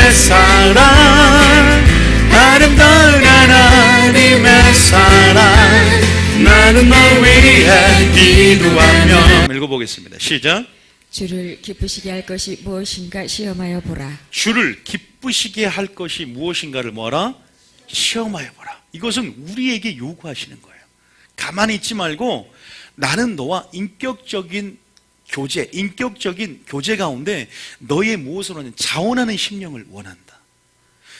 하나님의 사랑, 아름다운 하나님의 사랑, 나는 너 위해 기도하며. 읽어보겠습니다. 시작. 주를 기쁘시게 할 것이 무엇인가 시험하여 보라. 주를 기쁘시게 할 것이 무엇인가를 뭐하라? 시험하여 보라. 이것은 우리에게 요구하시는 거예요. 가만히 있지 말고 나는 너와 인격적인 교제 가운데 너의 무엇으로는 자원하는 심령을 원한다.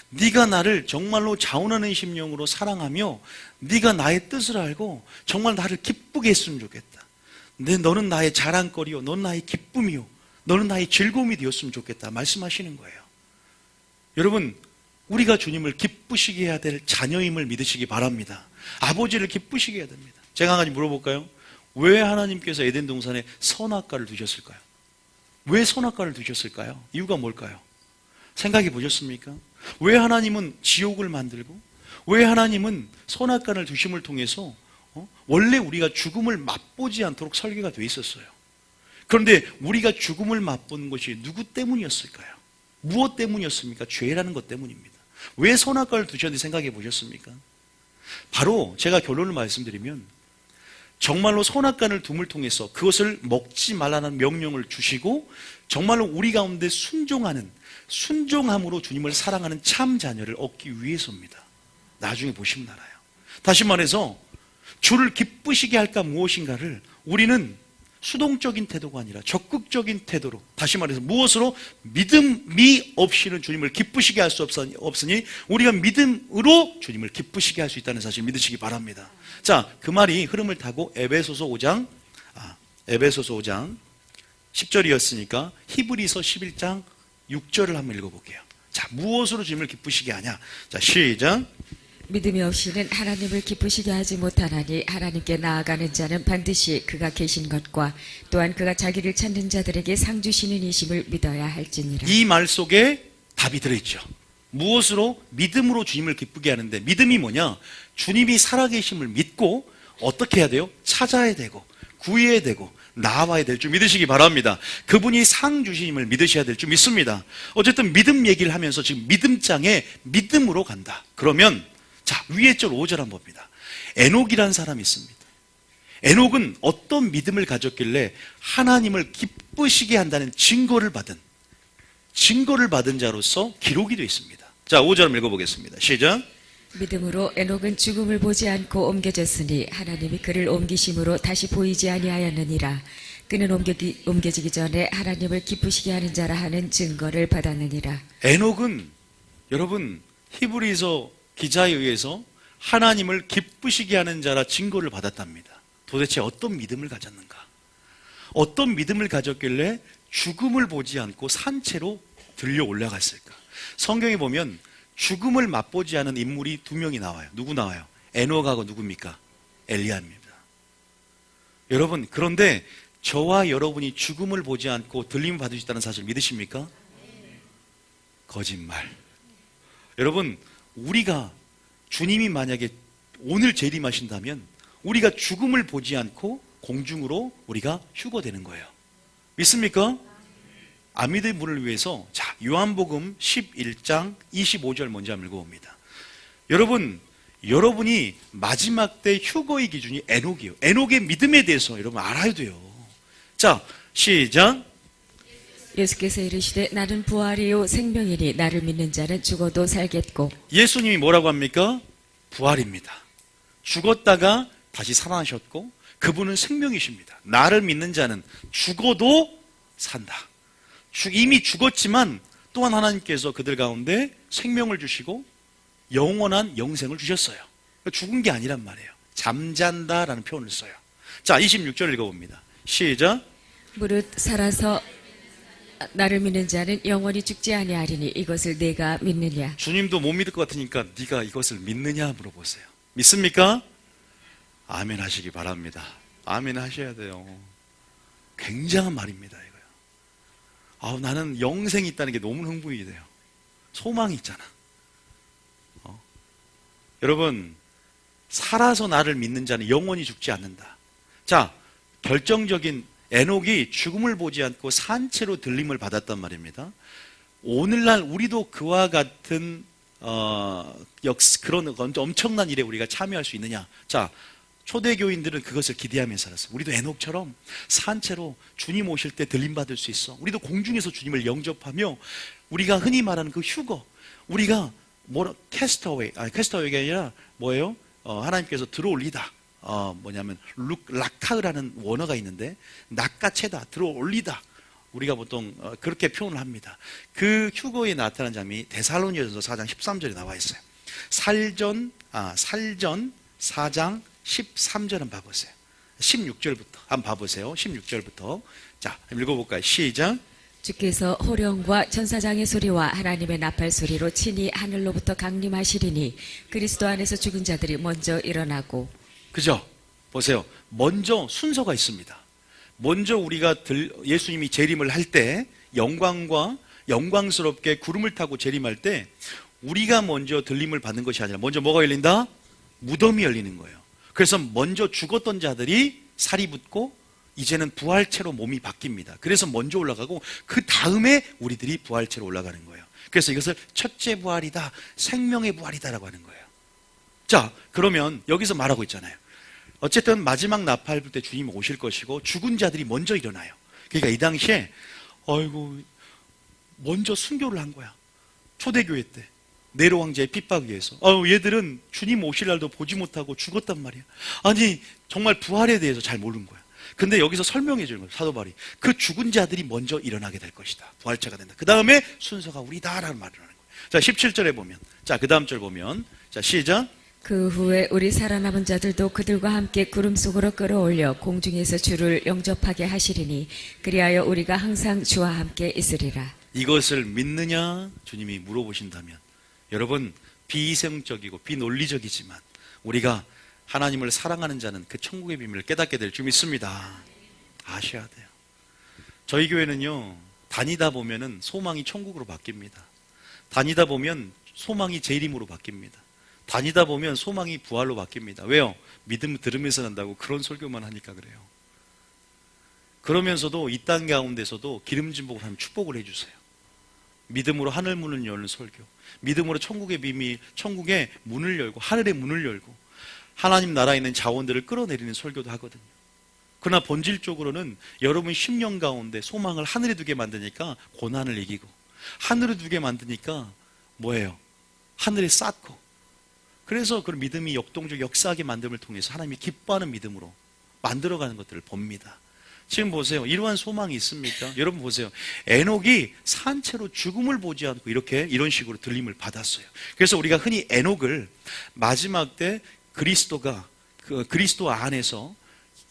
네가 나를 정말로 자원하는 심령으로 사랑하며 네가 나의 뜻을 알고 정말 나를 기쁘게 했으면 좋겠다. 너는 나의 자랑거리요, 너는 나의 기쁨이요, 너는 나의 즐거움이 되었으면 좋겠다 말씀하시는 거예요. 여러분, 우리가 주님을 기쁘시게 해야 될 자녀임을 믿으시기 바랍니다. 아버지를 기쁘시게 해야 됩니다. 제가 한 가지 물어볼까요? 왜 하나님께서 에덴 동산에 선악과를 두셨을까요? 왜 선악과를 두셨을까요? 이유가 뭘까요? 생각해 보셨습니까? 왜 하나님은 지옥을 만들고, 왜 하나님은 선악과를 두심을 통해서 원래 우리가 죽음을 맛보지 않도록 설계가 되어 있었어요. 그런데 우리가 죽음을 맛본 것이 누구 때문이었을까요? 무엇 때문이었습니까? 죄라는 것 때문입니다. 왜 선악과를 두셨는지 생각해 보셨습니까? 바로 제가 결론을 말씀드리면 정말로 선악과를 둠을 통해서 그것을 먹지 말라는 명령을 주시고 정말로 우리 가운데 순종함으로 주님을 사랑하는 참 자녀를 얻기 위해서입니다. 나중에 보시면 알아요. 다시 말해서 주를 기쁘시게 할까 무엇인가를 우리는 수동적인 태도가 아니라 적극적인 태도로, 다시 말해서 무엇으로? 믿음이 없이는 주님을 기쁘시게 할 수 없으니 우리가 믿음으로 주님을 기쁘시게 할 수 있다는 사실 믿으시기 바랍니다. 자, 그 말이 흐름을 타고 에베소서 5장 10절이었으니까 히브리서 11장 6절을 한번 읽어볼게요. 자, 무엇으로 주님을 기쁘시게 하냐? 자, 시작. 믿음이 없이는 하나님을 기쁘시게 하지 못하나니 하나님께 나아가는 자는 반드시 그가 계신 것과 또한 그가 자기를 찾는 자들에게 상 주시는 이심을 믿어야 할지니라. 이 말 속에 답이 들어있죠. 무엇으로? 믿음으로 주님을 기쁘게 하는데, 믿음이 뭐냐? 주님이 살아계심을 믿고 어떻게 해야 돼요? 찾아야 되고 구해야 되고 나와야 될 줄 믿으시기 바랍니다. 그분이 상 주심을 믿으셔야 될 줄 믿습니다. 어쨌든 믿음 얘기를 하면서 지금 믿음장에 믿음으로 간다. 그러면 자, 위에 절 5절 한번 봅니다. 에녹이라는 사람이 있습니다. 에녹은 어떤 믿음을 가졌길래 하나님을 기쁘시게 한다는 증거를 받은 자로서 기록이 되어 있습니다. 자, 5절 한번 읽어보겠습니다. 시작. 믿음으로 에녹은 죽음을 보지 않고 옮겨졌으니 하나님이 그를 옮기심으로 다시 보이지 아니하였느니라. 그는 옮겨지기 전에 하나님을 기쁘시게 하는 자라 하는 증거를 받았느니라. 에녹은 여러분 히브리서 기자에 의해서 하나님을 기쁘시게 하는 자라 증거를 받았답니다. 도대체 어떤 믿음을 가졌는가? 어떤 믿음을 가졌길래 죽음을 보지 않고 산채로 들려 올라갔을까? 성경에 보면 죽음을 맛보지 않은 인물이 두 명이 나와요. 누구 나와요? 에녹하고 누굽니까? 엘리야입니다. 여러분, 그런데 저와 여러분이 죽음을 보지 않고 들림을 받을 수 있다는 사실 믿으십니까? 거짓말. 여러분, 우리가 주님이 만약에 오늘 재림하신다면 우리가 죽음을 보지 않고 공중으로 우리가 휴거되는 거예요. 믿습니까? 안 믿을 분을 위해서 자, 요한복음 11장 25절 먼저 한번 읽어봅니다. 여러분이 마지막 때 휴거의 기준이 에녹이에요. 에녹의 믿음에 대해서 여러분 알아야 돼요. 자, 시작. 예수께서 이르시되 나는 부활이요 생명이니 나를 믿는 자는 죽어도 살겠고. 예수님이 뭐라고 합니까? 부활입니다. 죽었다가 다시 살아나셨고 그분은 생명이십니다. 나를 믿는 자는 죽어도 산다. 이미 죽었지만 또한 하나님께서 그들 가운데 생명을 주시고 영원한 영생을 주셨어요. 죽은 게 아니란 말이에요. 잠잔다라는 표현을 써요. 자, 26절 읽어봅니다. 시작. 무릇 살아서 나를 믿는 자는 영원히 죽지 아니하리니 이것을 내가 믿느냐? 주님도 못 믿을 것 같으니까 네가 이것을 믿느냐 물어보세요. 믿습니까? 아멘 하시기 바랍니다. 아멘 하셔야 돼요. 굉장한 말입니다, 이거요. 나는 영생이 있다는 게 너무 흥분이 돼요. 소망이 있잖아. 여러분, 살아서 나를 믿는 자는 영원히 죽지 않는다. 자, 결정적인 에녹이 죽음을 보지 않고 산채로 들림을 받았단 말입니다. 오늘날 우리도 그와 같은 그런 엄청난 일에 우리가 참여할 수 있느냐? 자, 초대교인들은 그것을 기대하면서 살았어요. 우리도 에녹처럼 산채로 주님 오실 때 들림받을 수 있어. 우리도 공중에서 주님을 영접하며 우리가 흔히 말하는 그 휴거, 우리가 캐스터웨이가 아니라 뭐예요? 하나님께서 들어올리다. 뭐냐면 락카르라는 원어가 있는데 낚아채다, 들어올리다. 우리가 보통 그렇게 표현을 합니다. 그 휴거에 나타난 장면이 데살로니가전서 4장 13절에 나와 있어요. 살전 4장 13절 한번 봐보세요. 16절부터 한번 봐보세요. 16절부터. 자, 읽어볼까요? 시작. 주께서 호령과 천사장의 소리와 하나님의 나팔 소리로 친히 하늘로부터 강림하시리니 그리스도 안에서 죽은 자들이 먼저 일어나고. 그죠? 보세요. 먼저 순서가 있습니다. 먼저 우리가 예수님이 재림을 할 때 영광스럽게 구름을 타고 재림할 때 우리가 먼저 들림을 받는 것이 아니라 먼저 뭐가 열린다? 무덤이 열리는 거예요. 그래서 먼저 죽었던 자들이 살이 붙고 이제는 부활체로 몸이 바뀝니다. 그래서 먼저 올라가고 그 다음에 우리들이 부활체로 올라가는 거예요. 그래서 이것을 첫째 부활이다, 생명의 부활이다라고 하는 거예요. 자, 그러면 여기서 말하고 있잖아요. 어쨌든 마지막 나팔 불 때 주님 오실 것이고 죽은 자들이 먼저 일어나요. 그러니까 이 당시에 먼저 순교를 한 거야. 초대교회 때 네로 황제의 핍박에 의해서 얘들은 주님 오실 날도 보지 못하고 죽었단 말이야. 아니 정말 부활에 대해서 잘 모르는 거야. 근데 여기서 설명해 주는 거예요. 사도 바울이 그 죽은 자들이 먼저 일어나게 될 것이다. 부활체가 된다. 그 다음에 순서가 우리다라는 말을 하는 거예요. 자, 17절에 보면, 자, 그 다음 절 보면, 자, 시작. 그 후에 우리 살아남은 자들도 그들과 함께 구름 속으로 끌어올려 공중에서 주를 영접하게 하시리니 그리하여 우리가 항상 주와 함께 있으리라. 이것을 믿느냐? 주님이 물어보신다면 여러분, 비이성적이고 비논리적이지만 우리가 하나님을 사랑하는 자는 그 천국의 비밀을 깨닫게 될 줄 믿습니다. 아셔야 돼요. 저희 교회는요, 다니다 보면은 소망이 천국으로 바뀝니다. 다니다 보면 소망이 재림으로 바뀝니다. 다니다 보면 소망이 부활로 바뀝니다. 왜요? 믿음 들으면서 난다고 그런 설교만 하니까 그래요. 그러면서도 이 땅 가운데서도 기름진 복을 하면 축복을 해주세요. 믿음으로 하늘 문을 여는 설교, 믿음으로 천국의 비밀, 천국의 문을 열고 하늘의 문을 열고 하나님 나라에 있는 자원들을 끌어내리는 설교도 하거든요. 그러나 본질적으로는 여러분 심령 가운데 소망을 하늘에 두게 만드니까 고난을 이기고, 하늘에 두게 만드니까 뭐예요? 하늘에 쌓고, 그래서 그 믿음이 역동적 역사하게 만듦을 통해서 하나님이 기뻐하는 믿음으로 만들어가는 것들을 봅니다. 지금 보세요. 이러한 소망이 있습니까? 여러분 보세요. 에녹이 산채로 죽음을 보지 않고 이런 식으로 들림을 받았어요. 그래서 우리가 흔히 에녹을 마지막 때 그리스도 안에서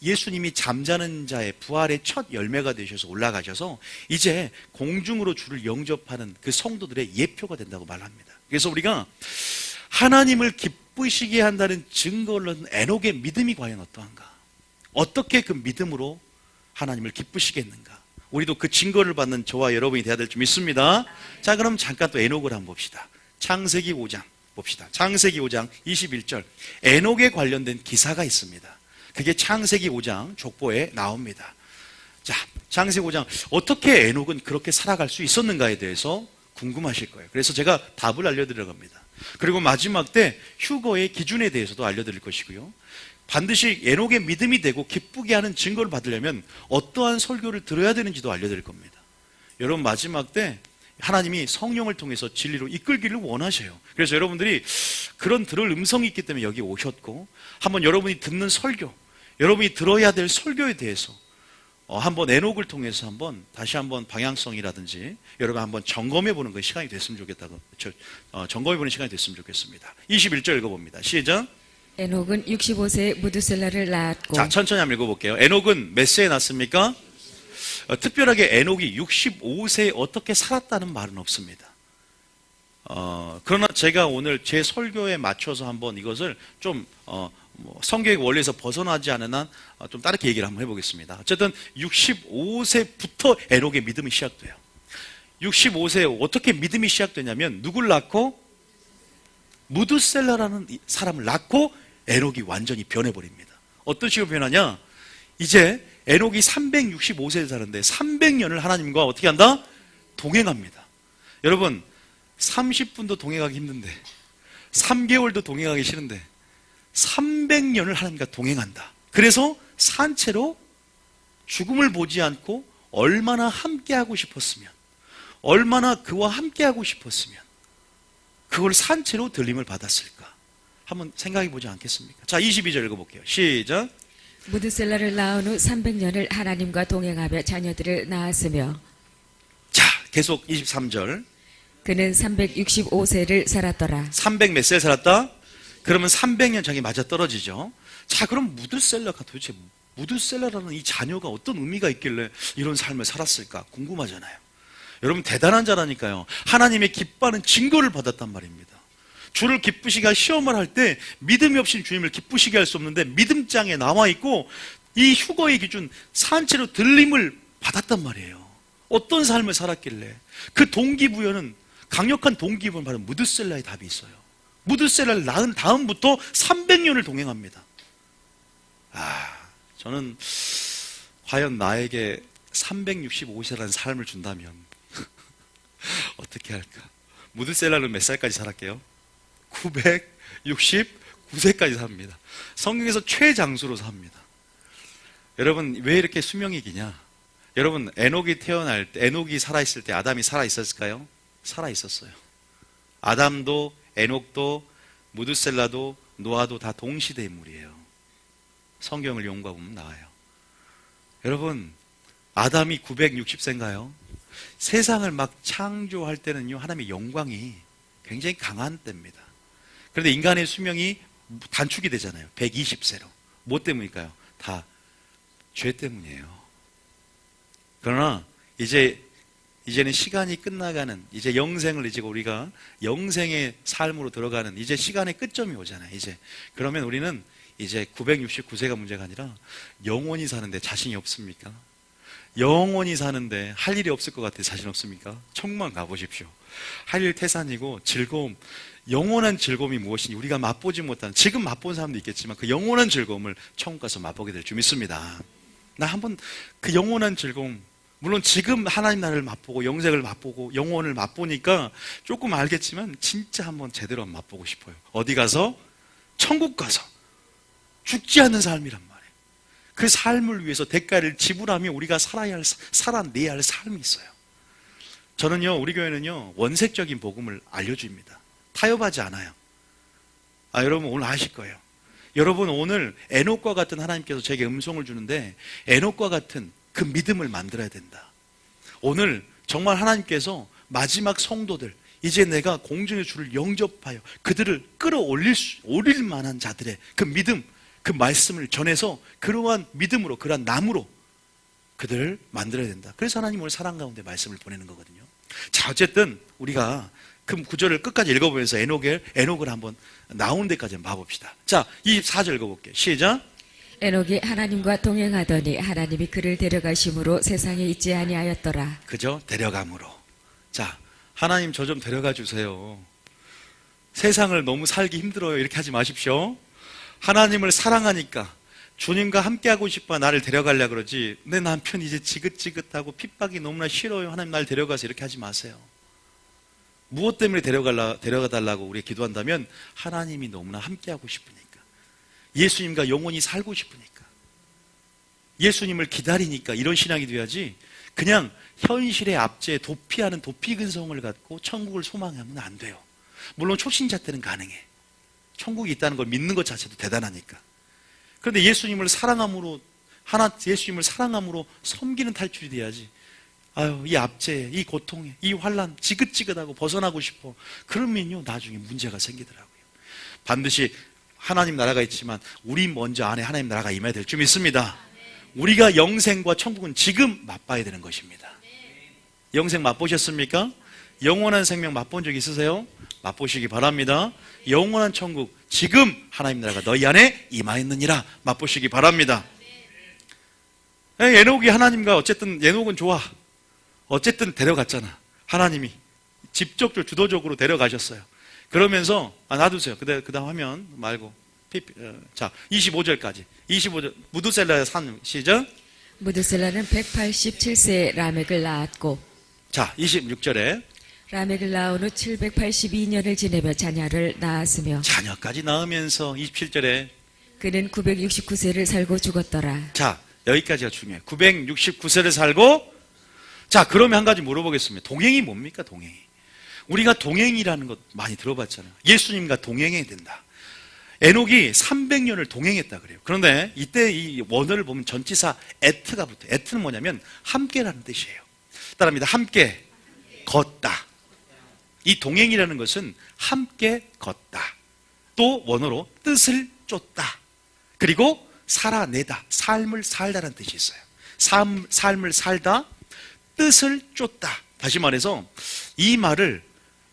예수님이 잠자는 자의 부활의 첫 열매가 되셔서 올라가셔서 이제 공중으로 주를 영접하는 그 성도들의 예표가 된다고 말합니다. 그래서 우리가 하나님을 기쁘시게 한다는 증거를 얻은 에녹의 믿음이 과연 어떠한가? 어떻게 그 믿음으로 하나님을 기쁘시게 했는가? 우리도 그 증거를 받는 저와 여러분이 되어야 될 줄 믿습니다. 자, 그럼 잠깐 또 에녹을 한번 봅시다. 창세기 5장 봅시다. 창세기 5장 21절. 에녹에 관련된 기사가 있습니다. 그게 창세기 5장 족보에 나옵니다. 자, 창세기 5장 어떻게 에녹은 그렇게 살아갈 수 있었는가에 대해서 궁금하실 거예요. 그래서 제가 답을 알려드려 갑니다. 그리고 마지막 때 휴거의 기준에 대해서도 알려드릴 것이고요. 반드시 에녹의 믿음이 되고 기쁘게 하는 증거를 받으려면 어떠한 설교를 들어야 되는지도 알려드릴 겁니다. 여러분 마지막 때 하나님이 성령을 통해서 진리로 이끌기를 원하셔요. 그래서 여러분들이 그런 들을 음성이 있기 때문에 여기 오셨고, 한번 여러분이 듣는 설교, 여러분이 들어야 될 설교에 대해서 한번 에녹을 통해서 다시 한번 방향성이라든지 여러분 한번 점검해 보는 그 시간이 됐으면 좋겠다고, 점검해 보는 시간이 됐으면 좋겠습니다. 21절 읽어봅니다. 시작. 에녹은 65세에 무두셀라를 낳았고. 자, 천천히 한번 읽어볼게요. 에녹은 몇 세에 낳습니까? 특별하게 에녹이 65세에 어떻게 살았다는 말은 없습니다. 그러나 제가 오늘 제 설교에 맞춰서 한번 이것을 좀 성경의 원리에서 벗어나지 않은 한 좀 다르게 얘기를 한번 해보겠습니다. 어쨌든 65세부터 에녹의 믿음이 시작돼요. 65세에 어떻게 믿음이 시작되냐면 누굴 낳고? 무두셀라라는 사람을 낳고 에녹이 완전히 변해버립니다. 어떤 식으로 변하냐? 이제 에녹이 365세를 사는데 300년을 하나님과 어떻게 한다? 동행합니다. 여러분 30분도 동행하기 힘든데 3개월도 동행하기 싫은데 300년을 하나님과 동행한다. 그래서 산채로 죽음을 보지 않고 얼마나 함께하고 싶었으면, 얼마나 그와 함께하고 싶었으면 그걸 산채로 들림을 받았을까? 한번 생각해 보지 않겠습니까? 자, 22절 읽어볼게요. 시작. 무드셀라를 낳은 후 300년을 하나님과 동행하며 자녀들을 낳았으며 자, 계속 23절. 그는 365세를 살았더라. 300 몇 세 살았다? 그러면 300년 자기 맞아 떨어지죠. 자, 그럼 무드셀라가 도대체 무드셀라라는 이 자녀가 어떤 의미가 있길래 이런 삶을 살았을까 궁금하잖아요. 여러분 대단한 자라니까요. 하나님의 기뻐하는 증거를 받았단 말입니다. 주를 기쁘시게 할 시험을 할 때 믿음이 없인 주님을 기쁘시게 할 수 없는데 믿음장에 나와 있고 이 휴거의 기준 산채로 들림을 받았단 말이에요. 어떤 삶을 살았길래 그 동기부여는 강력한 동기부여는 바로 무드셀라의 답이 있어요. 무드셀라를 낳은 다음부터 300년을 동행합니다. 저는 과연 나에게 365세라는 삶을 준다면 어떻게 할까? 무드셀라는 몇 살까지 살았게요? 969세까지 삽니다. 성경에서 최장수로 삽니다. 여러분 왜 이렇게 수명이 기냐? 여러분 에녹이 태어날 때, 에녹이 살아있을 때 아담이 살아있었을까요? 살아있었어요. 아담도 에녹도 무드셀라도 노아도 다 동시대 인물이에요. 성경을 연구해 보면 나와요. 여러분 아담이 960세인가요? 세상을 막 창조할 때는요 하나님의 영광이 굉장히 강한 때입니다. 그런데 인간의 수명이 단축이 되잖아요. 120세로. 뭐 때문일까요? 다 죄 때문이에요. 그러나 이제는 시간이 끝나가는, 이제 영생을 이제 우리가 영생의 삶으로 들어가는 이제 시간의 끝점이 오잖아요. 이제 그러면 우리는 이제 969세가 문제가 아니라 영원히 사는데 자신이 없습니까? 영원히 사는데 할 일이 없을 것 같아 자신 없습니까? 천국만 가보십시오. 할 일 태산이고 즐거움, 영원한 즐거움이 무엇인지 우리가 맛보지 못한, 지금 맛본 사람도 있겠지만 그 영원한 즐거움을 천국 가서 맛보게 될 줄 믿습니다. 나 한번 그 영원한 즐거움, 물론 지금 하나님 나라를 맛보고 영생을 맛보고 영혼을 맛보니까 조금 알겠지만 진짜 한번 제대로 맛보고 싶어요. 어디 가서? 천국 가서 죽지 않는 삶이란 말이에요. 그 삶을 위해서 대가를 지불하며 우리가 살아내야 할 삶이 있어요. 저는요, 우리 교회는요, 원색적인 복음을 알려줍니다. 타협하지 않아요. 여러분 오늘 아실 거예요. 여러분 오늘 에녹과 같은 하나님께서 제게 음성을 주는데 에녹과 같은 그 믿음을 만들어야 된다. 오늘 정말 하나님께서 마지막 성도들, 이제 내가 공중의 주를 영접하여 그들을 올릴 만한 자들의 그 믿음, 그 말씀을 전해서 그러한 믿음으로, 그러한 나무로 그들을 만들어야 된다. 그래서 하나님 오늘 사랑 가운데 말씀을 보내는 거거든요. 자, 어쨌든 우리가 그 구절을 끝까지 읽어보면서 에녹을 한번 나오는 데까지 한번 봐봅시다. 자, 24절 읽어볼게요. 시작. 에녹이 하나님과 동행하더니 하나님이 그를 데려가심으로 세상에 있지 아니하였더라. 그죠? 데려감으로. 자, 하나님 저 좀 데려가 주세요. 세상을 너무 살기 힘들어요. 이렇게 하지 마십시오. 하나님을 사랑하니까 주님과 함께하고 싶어 나를 데려가려고 그러지, 내 남편 이제 지긋지긋하고 핍박이 너무나 싫어요, 하나님 날 데려가서, 이렇게 하지 마세요. 무엇 때문에 데려가달라고 우리가 기도한다면 하나님이 너무나 함께하고 싶으니까, 예수님과 영원히 살고 싶으니까, 예수님을 기다리니까 이런 신앙이 돼야지 그냥 현실의 압제에 도피하는 도피근성을 갖고 천국을 소망하면 안 돼요. 물론 초신자 때는 가능해. 천국이 있다는 걸 믿는 것 자체도 대단하니까. 그런데 예수님을 사랑함으로 섬기는 탈출이 돼야지. 이 압제에, 이 고통에, 이 환난, 지긋지긋하고 벗어나고 싶어. 그러면요, 나중에 문제가 생기더라고요. 반드시 하나님 나라가 있지만 우리 먼저 안에 하나님 나라가 임해야 될 줄 믿습니다. 우리가 영생과 천국은 지금 맛봐야 되는 것입니다. 영생 맛보셨습니까? 영원한 생명 맛본 적 있으세요? 맛보시기 바랍니다. 영원한 천국, 지금 하나님 나라가 너희 안에 임하였느니라 맛보시기 바랍니다. 에녹이 하나님과, 어쨌든 에녹은 좋아. 어쨌든 데려갔잖아. 하나님이 직접적으로 주도적으로 데려가셨어요. 그러면서 놔두세요. 그 다음 화면 말고. 자, 25절까지. 25절 무드셀라의 산 시작. 무드셀라는 187세에 라멕을 낳았고, 자, 26절에 라멕을 낳은 후 782년을 지내며 자녀를 낳았으며 자녀까지 낳으면서 27절에 그는 969세를 살고 죽었더라. 자, 여기까지가 중요해요. 969세를 살고, 자, 그러면 한 가지 물어보겠습니다. 동행이 뭡니까, 동행이? 우리가 동행이라는 것 많이 들어봤잖아요. 예수님과 동행해야 된다. 에녹이 300년을 동행했다 그래요. 그런데 이때 이 원어를 보면 전치사 에트가 붙어요. 에트는 뭐냐면 함께라는 뜻이에요. 따라합니다. 함께 걷다. 이 동행이라는 것은 함께 걷다. 또 원어로 뜻을 쫓다. 그리고 살아내다, 삶을 살다라는 뜻이 있어요. 삶을 살다, 뜻을 쫓다. 다시 말해서 이 말을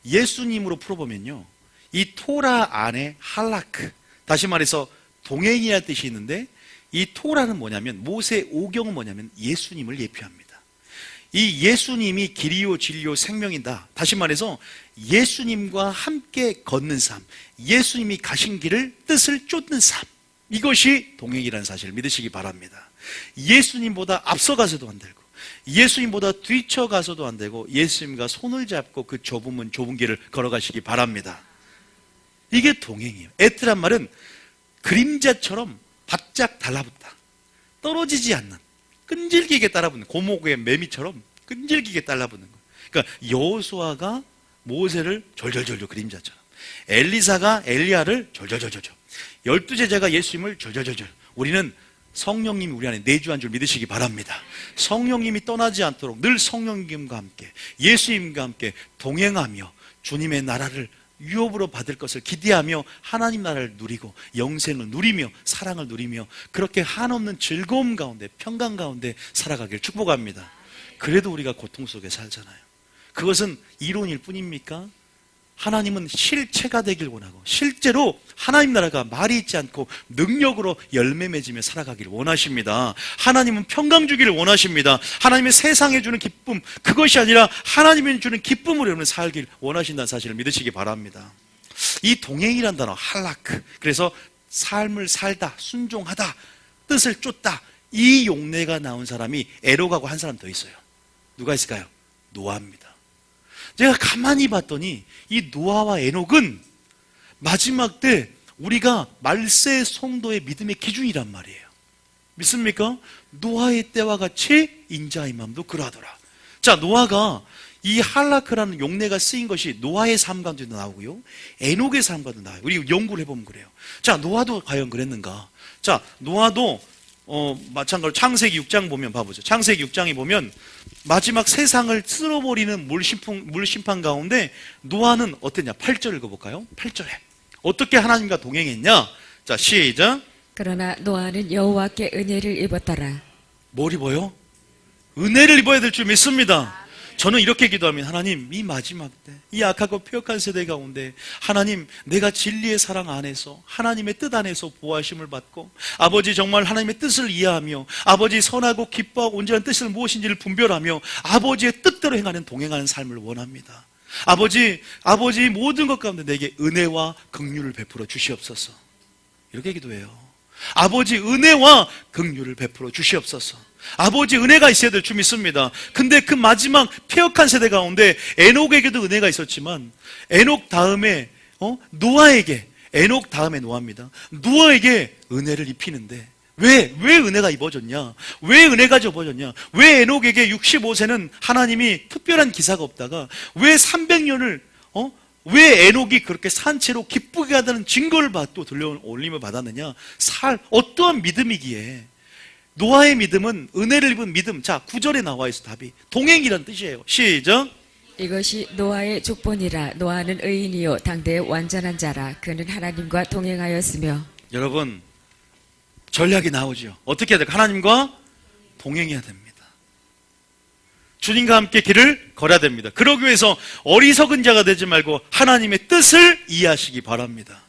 예수님으로 풀어보면요, 이 토라 안에 할라크, 다시 말해서 동행이라는 뜻이 있는데, 이 토라는 뭐냐면, 모세 오경은 뭐냐면 예수님을 예표합니다. 이 예수님이 길이요 진리요 생명이다. 다시 말해서 예수님과 함께 걷는 삶, 예수님이 가신 길을 뜻을 쫓는 삶, 이것이 동행이라는 사실을 믿으시기 바랍니다. 예수님보다 앞서가서도 안 되고 예수님보다 뒤쳐가서도 안 되고 예수님과 손을 잡고 그 좁은 길을 걸어가시기 바랍니다. 이게 동행이에요. 에트란 말은 그림자처럼 바짝 달라붙다, 떨어지지 않는, 끈질기게 따라붙는, 고목의 매미처럼 끈질기게 따라붙는 거예요. 그러니까 여호수아가 모세를 졸졸졸졸 그림자처럼, 엘리사가 엘리야를 졸졸졸졸, 12제자가 예수님을 졸졸졸졸. 우리는 성령님이 우리 안에 내주한 줄 믿으시기 바랍니다. 성령님이 떠나지 않도록 늘 성령님과 함께, 예수님과 함께 동행하며 주님의 나라를 유업으로 받을 것을 기대하며 하나님 나라를 누리고 영생을 누리며 사랑을 누리며 그렇게 한없는 즐거움 가운데, 평강 가운데 살아가길 축복합니다. 그래도 우리가 고통 속에 살잖아요. 그것은 이론일 뿐입니까? 하나님은 실체가 되길 원하고 실제로 하나님 나라가 말이 있지 않고 능력으로 열매 맺으며 살아가기를 원하십니다. 하나님은 평강 주기를 원하십니다. 하나님의 세상에 주는 기쁨, 그것이 아니라 하나님이 주는 기쁨으로 여러분 살길 원하신다는 사실을 믿으시기 바랍니다. 이 동행이란 단어 할라크, 그래서 삶을 살다, 순종하다, 뜻을 쫓다, 이 용례가 나온 사람이 에녹하고 한 사람 더 있어요. 누가 있을까요? 노아입니다. 제가 가만히 봤더니 이 노아와 에녹은 마지막 때 우리가 말세 성도의 믿음의 기준이란 말이에요. 믿습니까? 노아의 때와 같이 인자의 마음도 그러하더라. 자, 노아가 이 할라크라는 용례가 쓰인 것이 노아의 삶 가운데도 나오고요, 에녹의 삶 가운데도 나와요. 우리 연구를 해보면 그래요. 자, 노아도 과연 그랬는가? 자, 노아도 마찬가지로 창세기 6장 보면 봐보죠. 창세기 6장에 보면 마지막 세상을 쓸어버리는 물심판 가운데 노아는 어땠냐? 8절 읽어볼까요? 8절에 어떻게 하나님과 동행했냐? 자, 시작. 그러나 노아는 여호와께 은혜를 입었더라. 뭘 입어요? 은혜를 입어야 될 줄 믿습니다. 저는 이렇게 기도하면, 하나님, 이 마지막 때, 이 악하고 폐역한 세대 가운데 하나님, 내가 진리의 사랑 안에서 하나님의 뜻 안에서 보호하심을 받고 아버지 정말 하나님의 뜻을 이해하며 아버지 선하고 기뻐하고 온전한 뜻은 무엇인지를 분별하며 아버지의 뜻대로 행하는 동행하는 삶을 원합니다. 아버지 모든 것 가운데 내게 은혜와 긍휼을 베풀어 주시옵소서. 이렇게 기도해요. 아버지 은혜와 긍휼을 베풀어 주시옵소서. 아버지 은혜가 있어야 될 줄 믿습니다. 근데 그 마지막 폐역한 세대 가운데 에녹에게도 은혜가 있었지만 에녹 다음에 노아에게, 에녹 다음에 노아입니다. 노아에게 은혜를 입히는데 왜 은혜가 입어졌냐? 왜 은혜가 접어졌냐? 왜 에녹에게 65세는 하나님이 특별한 기사가 없다가 왜 300년을 왜 에녹이 그렇게 산채로 기쁘게 하다는 증거를 또 들려올림을 받았느냐? 어떠한 믿음이기에 노아의 믿음은 은혜를 입은 믿음. 자, 9절에 나와 있어. 답이 동행이란 뜻이에요. 시작. 이것이 노아의 족본이라. 노아는 의인이요 당대의 완전한 자라. 그는 하나님과 동행하였으며. 여러분, 전략이 나오죠. 어떻게 해야 될까? 하나님과 동행해야 됩니다. 주님과 함께 길을 걸어야 됩니다. 그러기 위해서 어리석은 자가 되지 말고 하나님의 뜻을 이해하시기 바랍니다.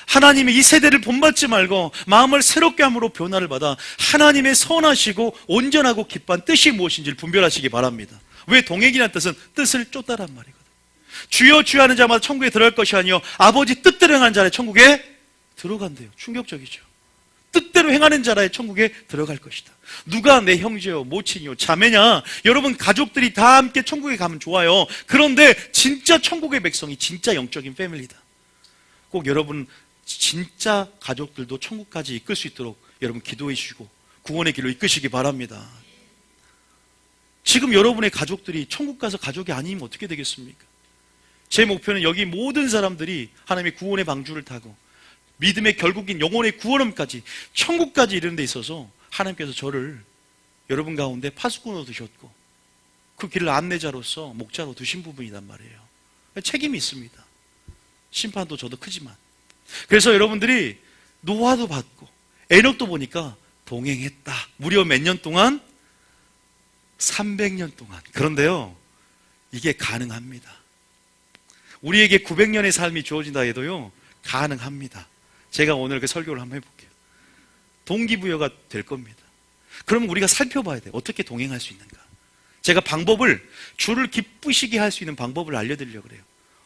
하나님의 이 세대를 본받지 말고 마음을 새롭게 함으로 변화를 받아 하나님의 선하시고 온전하고 기뻐한 뜻이 무엇인지를 분별하시기 바랍니다. 왜 동행이라는 뜻은 뜻을 쫓다란 말이거든요. 주여 주여 하는 자마다 천국에 들어갈 것이 아니요 아버지 뜻대로 행하는 자는 천국에 들어간대요. 충격적이죠. 뜻대로 행하는 자라야 천국에 들어갈 것이다. 누가 내 형제요, 모친이요, 자매냐? 여러분 가족들이 다 함께 천국에 가면 좋아요. 그런데 진짜 천국의 백성이 진짜 영적인 패밀리다. 꼭 여러분 진짜 가족들도 천국까지 이끌 수 있도록 여러분 기도해 주시고 구원의 길로 이끄시기 바랍니다. 지금 여러분의 가족들이 천국 가서 가족이 아니면 어떻게 되겠습니까? 제 목표는 여기 모든 사람들이 하나님의 구원의 방주를 타고 믿음의 결국인 영혼의 구원함까지 천국까지 이르는 데 있어서 하나님께서 저를 여러분 가운데 파수꾼으로 두셨고 그 길을 안내자로서 목자로 두신 부분이란 말이에요. 책임이 있습니다. 심판도 저도 크지만. 그래서 여러분들이 노아도 받고 에녹도 보니까 동행했다. 무려 몇 년 동안? 300년 동안. 그런데요, 이게 가능합니다. 우리에게 900년의 삶이 주어진다 해도요, 가능합니다. 제가 오늘 그 설교를 한번 해볼게요. 동기부여가 될 겁니다. 그러면 우리가 살펴봐야 돼요. 어떻게 동행할 수 있는가. 제가 방법을, 주를 기쁘시게 할 수 있는 방법을 알려드리려고 그래요.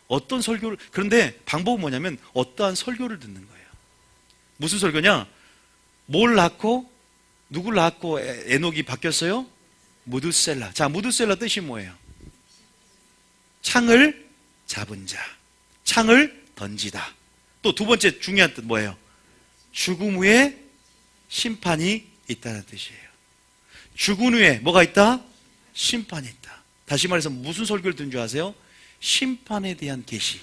어떤 설교를, 그런데 방법은 뭐냐면 어떠한 설교를 듣는 거예요. 무슨 설교냐? 뭘 낳고 누굴 낳고 에녹이 바뀌었어요? 무드셀라. 자, 무드셀라 뜻이 뭐예요? 창을 잡은 자, 창을 던지다. 또 두 번째 중요한 뜻 뭐예요? 죽음 후에 심판이 있다는 뜻이에요. 죽은 후에 뭐가 있다? 심판이 있다. 다시 말해서 무슨 설교를 듣는 줄 아세요? 심판에 대한 계시,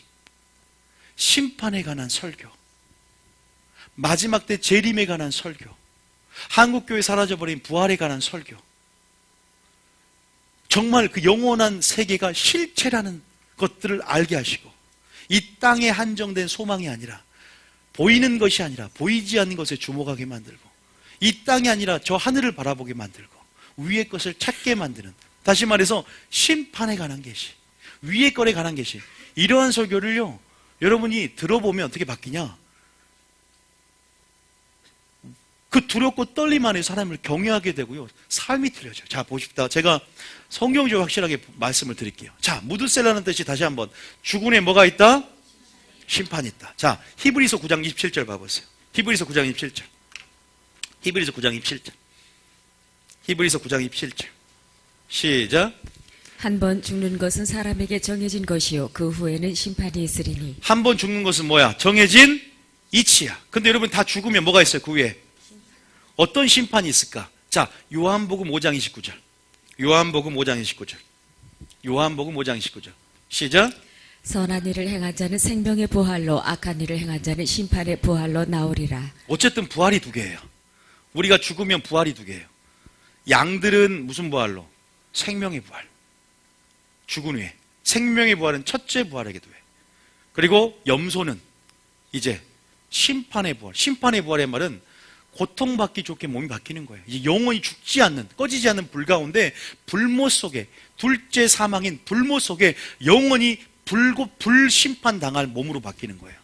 심판에 관한 설교, 마지막 때 재림에 관한 설교, 한국교회 사라져버린 부활에 관한 설교, 정말 그 영원한 세계가 실체라는 것들을 알게 하시고 이 땅에 한정된 소망이 아니라 보이는 것이 아니라 보이지 않는 것에 주목하게 만들고 이 땅이 아니라 저 하늘을 바라보게 만들고 위의 것을 찾게 만드는, 다시 말해서 심판에 관한 계시, 위의 것에 관한 계시, 이러한 설교를요 여러분이 들어보면 어떻게 바뀌냐? 그 두렵고 떨림 안에서 하나님을 경외하게 되고요 삶이 틀려져요. 자, 보십시다. 제가 성경적으로 확실하게 말씀을 드릴게요. 자, 무드셀라는 뜻이 다시 한번 죽은 후에 뭐가 있다? 심판이 있다. 자, 히브리서 9장 27절 봐보세요. 히브리서 9장 27절. 히브리서 9장 27절. 히브리서 9장 27절. 시작. 한 번 죽는 것은 사람에게 정해진 것이요 그 후에는 심판이 있으리니. 한 번 죽는 것은 뭐야? 정해진 이치야. 근데 여러분 다 죽으면 뭐가 있어요? 그 후에 어떤 심판이 있을까? 자, 요한복음 5장 29절. 요한복음 5장 29절. 요한복음 5장 29절. 시작. 선한 일을 행한 자는 생명의 부활로, 악한 일을 행한 자는 심판의 부활로 나오리라. 어쨌든 부활이 두 개예요. 우리가 죽으면 부활이 두 개예요. 양들은 무슨 부활로? 생명의 부활. 죽은 후에. 생명의 부활은 첫째 부활에게도 해. 그리고 염소는 이제 심판의 부활. 심판의 부활의 말은 고통받기 좋게 몸이 바뀌는 거예요. 이제 영원히 죽지 않는, 꺼지지 않는 불 가운데 불못 속에, 둘째 사망인 불못 속에 영원히 불심판 당할 몸으로 바뀌는 거예요.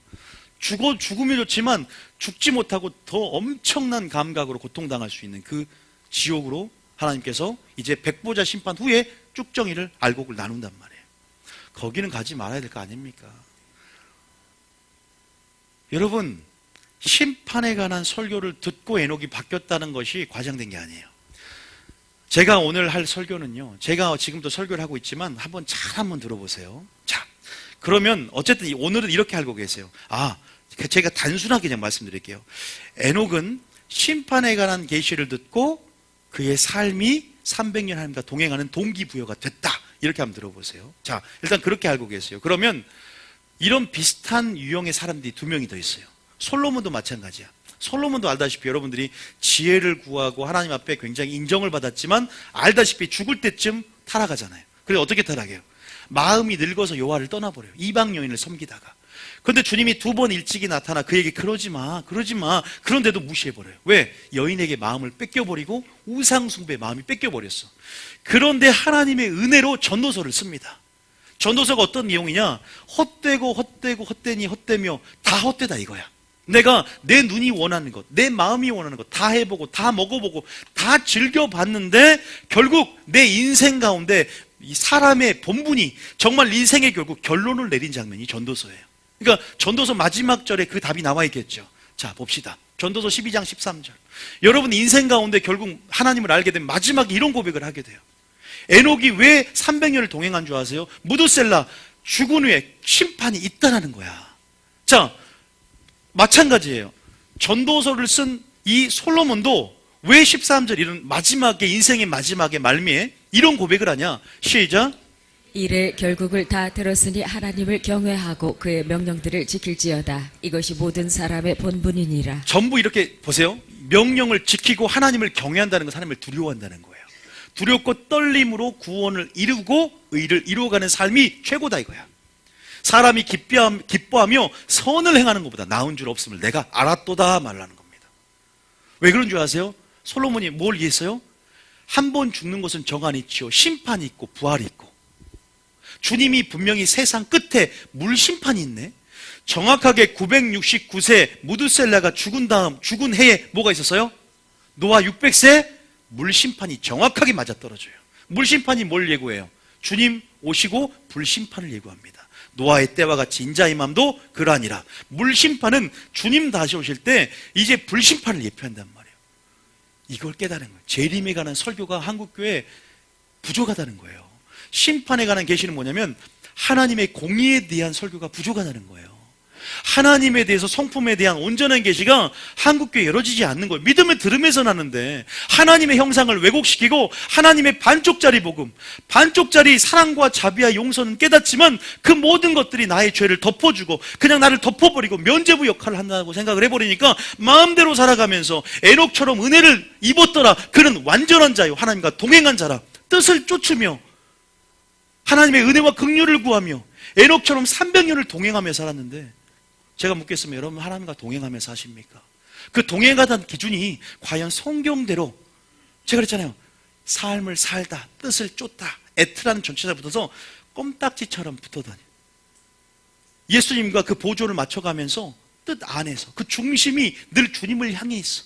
죽으면 좋지만 죽지 못하고 더 엄청난 감각으로 고통당할 수 있는 그 지옥으로 하나님께서 이제 백보자 심판 후에 쭉정이를 알곡을 나눈단 말이에요. 거기는 가지 말아야 될 거 아닙니까? 여러분, 심판에 관한 설교를 듣고 에녹이 바뀌었다는 것이 과장된 게 아니에요. 제가 오늘 할 설교는요, 제가 지금도 설교를 하고 있지만 한번 들어보세요. 자, 그러면 어쨌든 오늘은 이렇게 알고 계세요. 제가 단순하게 그냥 말씀드릴게요. 에녹은 심판에 관한 계시를 듣고 그의 삶이 300년 하나님과 동행하는 동기부여가 됐다. 이렇게 한번 들어보세요. 자, 일단 그렇게 알고 계세요. 그러면 이런 비슷한 유형의 사람들이 두 명이 더 있어요. 솔로몬도 마찬가지야. 솔로몬도 알다시피 여러분들이 지혜를 구하고 하나님 앞에 굉장히 인정을 받았지만 알다시피 죽을 때쯤 타락하잖아요. 그래서 어떻게 타락해요? 마음이 늙어서 여호와를 떠나버려요. 이방 여인을 섬기다가. 그런데 주님이 두 번 일찍이 나타나 그에게 그러지 마. 그런데도 무시해버려요. 왜? 여인에게 마음을 뺏겨버리고 우상숭배에 마음이 뺏겨버렸어. 그런데 하나님의 은혜로 전도서를 씁니다. 전도서가 어떤 내용이냐? 헛되니 헛되며 다 헛되다 이거야. 내가 내 눈이 원하는 것, 내 마음이 원하는 것 다 해보고 다 먹어보고 다 즐겨봤는데 결국 내 인생 가운데 이 사람의 본분이 정말 인생의 결국 결론을 내린 장면이 전도서예요. 그러니까 전도서 마지막 절에 그 답이 나와 있겠죠. 자, 봅시다. 전도서 12장 13절. 여러분 인생 가운데 결국 하나님을 알게 되면 마지막에 이런 고백을 하게 돼요. 에녹이 왜 300년을 동행한 줄 아세요? 무드셀라 죽은 후에 심판이 있다라는 거야. 자, 마찬가지예요. 전도서를 쓴 이 솔로몬도 왜 13절 이런 마지막에 인생의 마지막에 말미에 이런 고백을 하냐? 시작. 이를 결국을 다 들었으니 하나님을 경외하고 그의 명령들을 지킬지어다. 이것이 모든 사람의 본분이니라. 전부 이렇게 보세요. 명령을 지키고 하나님을 경외한다는 것은 하나님을 두려워한다는 거예요. 두렵고 떨림으로 구원을 이루고 의를 이루어가는 삶이 최고다 이거야. 사람이 기뻐하며 선을 행하는 것보다 나은 줄 없음을 내가 알았도다 말하는 겁니다. 왜 그런 줄 아세요? 솔로몬이 뭘 이해했어요? 한 번 죽는 것은 정한이 있지요. 심판이 있고 부활이 있고. 주님이 분명히 세상 끝에 물심판이 있네. 정확하게 969세 무드셀라가 죽은 해에 뭐가 있었어요? 노아 600세 물심판이 정확하게 맞아떨어져요. 물심판이 뭘 예고해요? 주님 오시고 불심판을 예고합니다. 노아의 때와 같이 인자의 맘도 그러하니라. 물심판은 주님 다시 오실 때 이제 불심판을 예표한단 말이에요. 이걸 깨달은 거예요. 재림에 관한 설교가 한국교회에 부족하다는 거예요. 심판에 관한 계시는 뭐냐면 하나님의 공의에 대한 설교가 부족하다는 거예요. 하나님에 대해서 성품에 대한 온전한 계시가 한국교회에 이루어지지 않는 거예요. 믿음을 들으면서 나는데 하나님의 형상을 왜곡시키고 하나님의 반쪽짜리 복음, 반쪽짜리 사랑과 자비와 용서는 깨닫지만 그 모든 것들이 나의 죄를 덮어주고 그냥 나를 덮어버리고 면죄부 역할을 한다고 생각을 해버리니까 마음대로 살아가면서 에녹처럼 은혜를 입었더라. 그는 완전한 자요 하나님과 동행한 자라. 뜻을 쫓으며 하나님의 은혜와 긍휼을 구하며 에녹처럼 300년을 동행하며 살았는데 제가 묻겠습니다. 여러분 하나님과 동행하며 사십니까? 그 동행하던 기준이 과연 성경대로 제가 그랬잖아요. 삶을 살다, 뜻을 쫓다, 애트라는 전체가 붙어서 껌딱지처럼 붙어다녀. 예수님과 그 보조를 맞춰가면서 뜻 안에서 그 중심이 늘 주님을 향해 있어.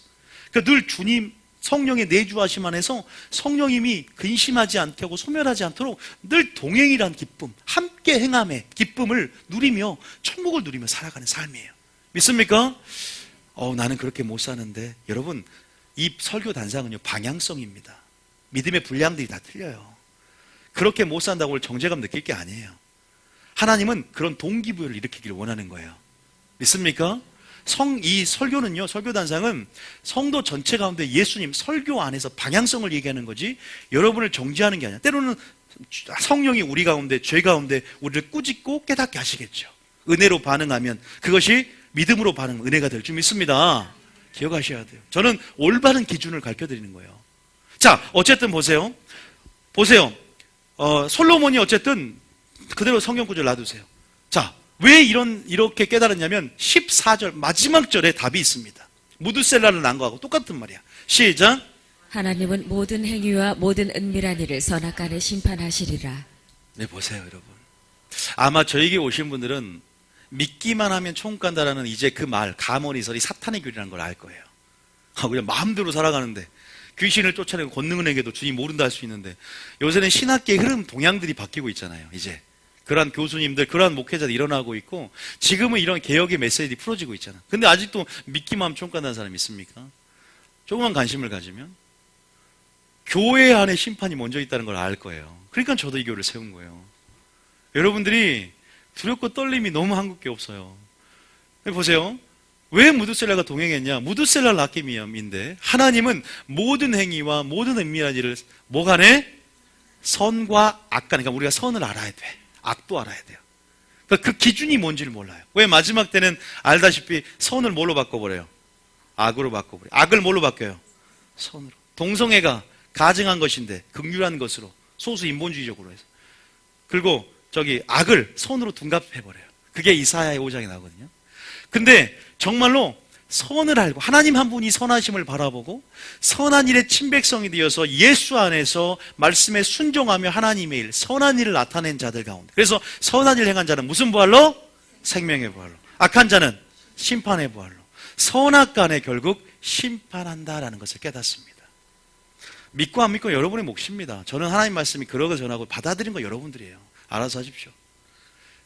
그러니까 늘 주님 성령의 내주하심 안에서 성령님이 근심하지 않게 하고 소멸하지 않도록 늘 동행이란 기쁨, 함께 행함의 기쁨을 누리며 천국을 누리며 살아가는 삶이에요. 믿습니까? 나는 그렇게 못 사는데. 여러분 이 설교 단상은요 방향성입니다. 믿음의 분량들이 다 틀려요. 그렇게 못 산다고 정죄감 느낄 게 아니에요. 하나님은 그런 동기부여를 일으키기를 원하는 거예요. 믿습니까? 이 설교는요, 설교단상은 성도 전체 가운데 예수님 설교 안에서 방향성을 얘기하는 거지 여러분을 정죄하는 게 아니야. 때로는 성령이 우리 가운데, 죄 가운데 우리를 꾸짖고 깨닫게 하시겠죠. 은혜로 반응하면 그것이 믿음으로 반응하면 은혜가 될 줄 믿습니다. 기억하셔야 돼요. 저는 올바른 기준을 가르쳐드리는 거예요. 자, 어쨌든 보세요. 솔로몬이 어쨌든 그대로 성경 구절 놔두세요. 자, 왜 이렇게 깨달았냐면 14절 마지막 절에 답이 있습니다. 무드셀라를 낳은 거하고 똑같은 말이야. 시작. 하나님은 모든 행위와 모든 은밀한 일을 선악간에 심판하시리라. 네, 보세요 여러분. 아마 저에게 오신 분들은 믿기만 하면 천국 간다라는 이제 그 말, 가모니설이 사탄의 교리라는 걸 알 거예요. 그냥 마음대로 살아가는데 귀신을 쫓아내고 권능은에게도 주님 모른다 할 수 있는데 요새는 신학계의 흐름 동향들이 바뀌고 있잖아요. 이제 그러한 교수님들, 그러한 목회자들이 일어나고 있고 지금은 이런 개혁의 메시지들이 풀어지고 있잖아. 근데 아직도 믿기만 하면 천국 간다는 사람이 있습니까? 조금만 관심을 가지면 교회 안에 심판이 먼저 있다는 걸 알 거예요. 그러니까 저도 이 교회를 세운 거예요. 여러분들이 두렵고 떨림이 너무 한국계 없어요. 보세요. 왜 무드셀라가 동행했냐? 무드셀라 낳기 위함인데 하나님은 모든 행위와 모든 은밀한 일을 뭐 간에? 선과 악 간에. 그러니까 우리가 선을 알아야 돼. 악도 알아야 돼요. 그러니까 그 기준이 뭔지를 몰라요. 왜 마지막 때는 알다시피 선을 뭘로 바꿔버려요? 악으로 바꿔버려요. 악을 뭘로 바뀌어요? 선으로. 동성애가 가증한 것인데 긍휼한 것으로 소수 인본주의적으로 해서 그리고 악을 선으로 둔갑해버려요. 그게 이사야의 5장에 나오거든요. 근데 정말로 선을 알고 하나님 한 분이 선하심을 바라보고 선한 일의 친백성이 되어서 예수 안에서 말씀에 순종하며 하나님의 일, 선한 일을 나타낸 자들 가운데. 그래서 선한 일을 행한 자는 무슨 부활로? 생명의 부활로. 악한 자는 심판의 부활로. 선악간에 결국 심판한다라는 것을 깨닫습니다. 믿고 안 믿고 여러분의 몫입니다. 저는 하나님 말씀이 그러고 전하고 받아들인 거 여러분들이에요. 알아서 하십시오.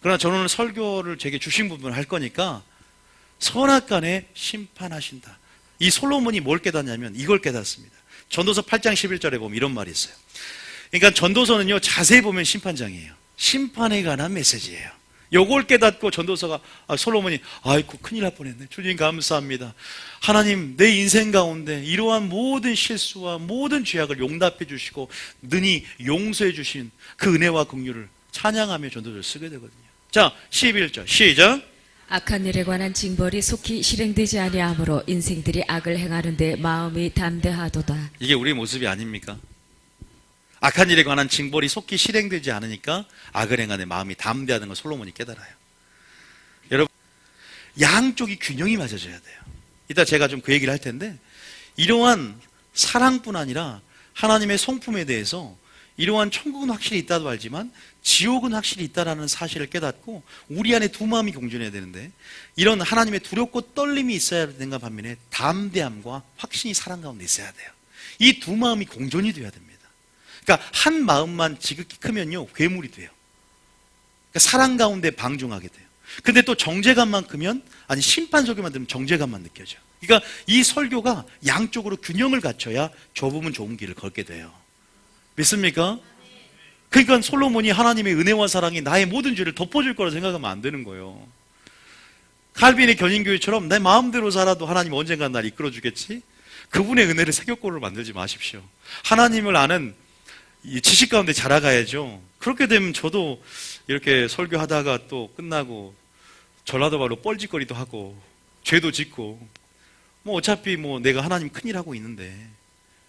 그러나 저는 오늘 설교를 제게 주신 부분을 할 거니까 선악간에 심판하신다. 이 솔로몬이 뭘 깨닫냐면 이걸 깨닫습니다. 전도서 8장 11절에 보면 이런 말이 있어요. 그러니까 전도서는요, 자세히 보면 심판장이에요. 심판에 관한 메시지예요. 요걸 깨닫고 전도서가, 솔로몬이, 아이고, 큰일 날 뻔했네. 주님 감사합니다. 하나님, 내 인생 가운데 이러한 모든 실수와 모든 죄악을 용납해 주시고, 능히 용서해 주신 그 은혜와 긍휼을 찬양하며 전도서를 쓰게 되거든요. 자, 11절, 시작. 악한 일에 관한 징벌이 속히 실행되지 아니하므로 인생들이 악을 행하는데 마음이 담대하도다. 이게 우리의 모습이 아닙니까? 악한 일에 관한 징벌이 속히 실행되지 않으니까 악을 행하는 마음이 담대하는 걸 솔로몬이 깨달아요. 여러분, 양쪽이 균형이 맞아져야 돼요. 이따 제가 좀 그 얘기를 할 텐데, 이러한 사랑뿐 아니라 하나님의 성품에 대해서 이러한 천국은 확실히 있다도 알지만 지옥은 확실히 있다라는 사실을 깨닫고 우리 안에 두 마음이 공존해야 되는데, 이런 하나님의 두렵고 떨림이 있어야 되는가 반면에 담대함과 확신이 사랑 가운데 있어야 돼요. 이 두 마음이 공존이 돼야 됩니다. 그러니까 한 마음만 지극히 크면요, 괴물이 돼요. 그러니까 사랑 가운데 방종하게 돼요. 근데 또 정죄감만 크면, 아니 심판설교만 들으면 정죄감만 느껴져요. 그러니까 이 설교가 양쪽으로 균형을 갖춰야 좁으면 좁은 길을 걷게 돼요. 믿습니까? 그러니까 솔로몬이 하나님의 은혜와 사랑이 나의 모든 죄를 덮어줄 거라 생각하면 안 되는 거예요. 칼빈의 견인교회처럼 내 마음대로 살아도 하나님 언젠가 날 이끌어주겠지? 그분의 은혜를 새벽고를 만들지 마십시오. 하나님을 아는 이 지식 가운데 자라가야죠. 그렇게 되면 저도 이렇게 설교하다가 또 끝나고 전라도 말로 뻘짓거리도 하고 죄도 짓고, 뭐 어차피 뭐 내가 하나님 큰일 하고 있는데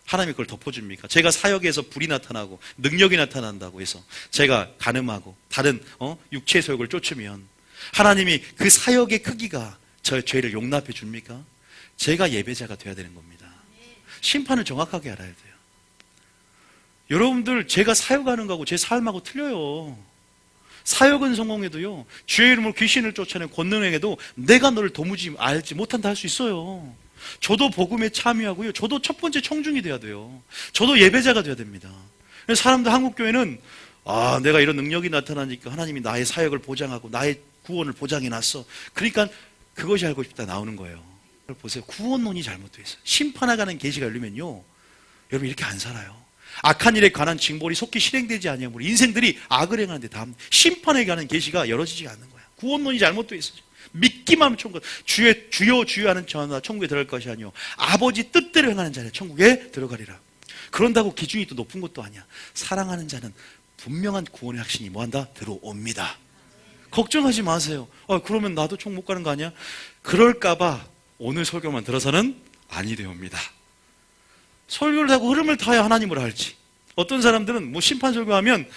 하나님이 그걸 덮어줍니까? 제가 사역에서 불이 나타나고 능력이 나타난다고 해서 제가 간음하고 다른 육체의 소욕을 쫓으면 하나님이 그 사역의 크기가 저의 죄를 용납해 줍니까? 제가 예배자가 돼야 되는 겁니다. 심판을 정확하게 알아야 돼요. 여러분들, 제가 사역하는 거하고 제 삶하고 틀려요. 사역은 성공해도요, 주의 이름으로 귀신을 쫓아내는 권능에게도 내가 너를 도무지 알지 못한다 할 수 있어요. 저도 복음에 참여하고요, 저도 첫 번째 청중이 돼야 돼요. 저도 예배자가 돼야 됩니다. 사람들, 한국교회는 내가 이런 능력이 나타나니까 하나님이 나의 사역을 보장하고 나의 구원을 보장해놨어, 그러니까 그것이 알고 싶다 나오는 거예요. 보세요, 구원론이 잘못되어 있어요. 심판하가는 계시가 열리면요, 여러분 이렇게 안 살아요. 악한 일에 관한 징벌이 속히 실행되지 아니하면 우리 인생들이 악을 행하는데 다음 심판에 관한 계시가 열어지지 않는 거야. 구원론이 잘못되어 있어요. 믿기만 하면 천국, 주여 주여 하는 자나 천국에 들어갈 것이 아니요 아버지 뜻대로 행하는 자는 천국에 들어가리라. 그런다고 기준이 또 높은 것도 아니야. 사랑하는 자는 분명한 구원의 확신이 뭐한다? 들어옵니다. 걱정하지 마세요. 그러면 나도 천국 못 가는 거 아니야? 그럴까봐 오늘 설교만 들어서는 아니 되옵니다. 설교를 하고 흐름을 타야 하나님을 알지. 어떤 사람들은 뭐 심판 설교하면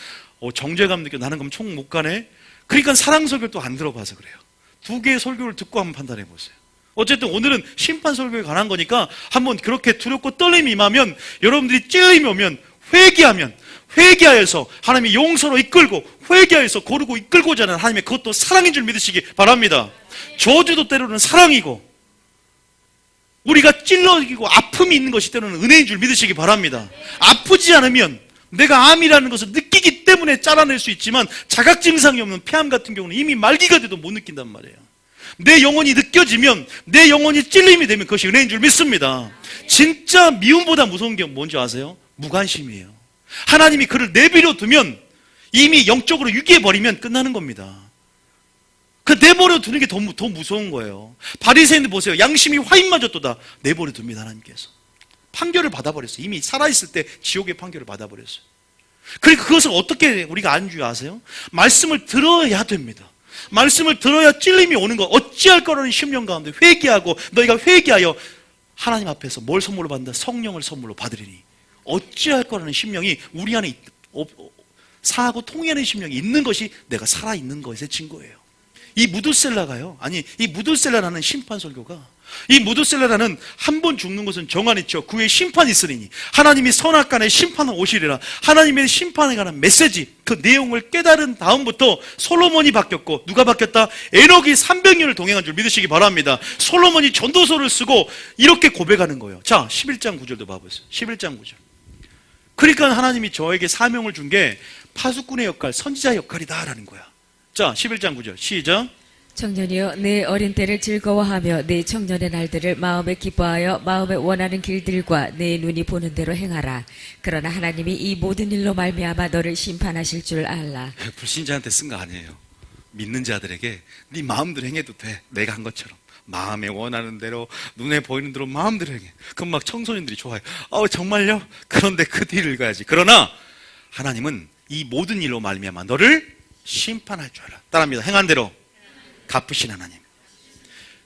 정죄감 느껴, 나는 그럼 천국 못 가네. 그러니까 사랑 설교를 또 안 들어봐서 그래요. 두 개의 설교를 듣고 한번 판단해 보세요. 어쨌든 오늘은 심판 설교에 관한 거니까 한번 그렇게 두렵고 떨림이 임하면, 여러분들이 찔림이 오면 회개하여서 하나님이 용서로 이끌고 회개하여서 고르고 이끌고자 하는 하나님의 그것도 사랑인 줄 믿으시기 바랍니다. 저주도 때로는 사랑이고 우리가 찔러지고 아픔이 있는 것이 때로는 은혜인 줄 믿으시기 바랍니다. 아프지 않으면, 내가 암이라는 것을 느끼기 때문에 잘라낼 수 있지만 자각 증상이 없는 폐암 같은 경우는 이미 말기가 돼도 못 느낀단 말이에요. 내 영혼이 느껴지면, 내 영혼이 찔림이 되면 그것이 은혜인 줄 믿습니다. 진짜 미움보다 무서운 게 뭔지 아세요? 무관심이에요. 하나님이 그를 내버려 두면, 이미 영적으로 유기해버리면 끝나는 겁니다. 그 내버려 두는 게 더 무서운 거예요. 바리새인들 보세요. 양심이 화인마저도다 내버려 둡니다. 하나님께서 판결을 받아버렸어요. 이미 살아있을 때 지옥의 판결을 받아버렸어요. 그러니까 그것을 어떻게 우리가 아는 줄 아세요? 말씀을 들어야 됩니다. 말씀을 들어야 찔림이 오는 거. 어찌할 거라는 심령 가운데 회개하고, 너희가 회개하여 하나님 앞에서 뭘 선물로 받는다? 성령을 선물로 받으리니. 어찌할 거라는 심령이 우리 안에 사하고 통해하는 심령이 있는 것이 내가 살아있는 것의 증거예요. 이 무드셀라라는 심판설교가, 이 무드셀라라는 한 번 죽는 것은 정한이죠. 그 후에 심판이 있으리니 하나님이 선악간에 심판을 오시리라. 하나님의 심판에 관한 메시지, 그 내용을 깨달은 다음부터 솔로몬이 바뀌었고, 누가 바뀌었다? 에녹이 300년을 동행한 줄 믿으시기 바랍니다. 솔로몬이 전도서를 쓰고 이렇게 고백하는 거예요. 자, 11장 9절도 봐보세요. 11장 9절. 그러니까 하나님이 저에게 사명을 준 게 파수꾼의 역할, 선지자 역할이다라는 거야. 자, 11장 9절 시작. 청년이여 내 어린 때를 즐거워하며 내 청년의 날들을 마음에 기뻐하여 마음에 원하는 길들과 내 눈이 보는 대로 행하라. 그러나 하나님이 이 모든 일로 말미암아 너를 심판하실 줄 알라. 불신자한테 쓴 거 아니에요. 믿는 자들에게 네 마음대로 행해도 돼. 내가 한 것처럼 마음에 원하는 대로 눈에 보이는 대로 마음대로 행해. 그럼 막 청소년들이 좋아요. 정말요? 그런데 그 뒤를 가야지. 그러나 하나님은 이 모든 일로 말미암아 너를 심판할 줄 알아. 따라합니다. 행한 대로 갚으신 하나님.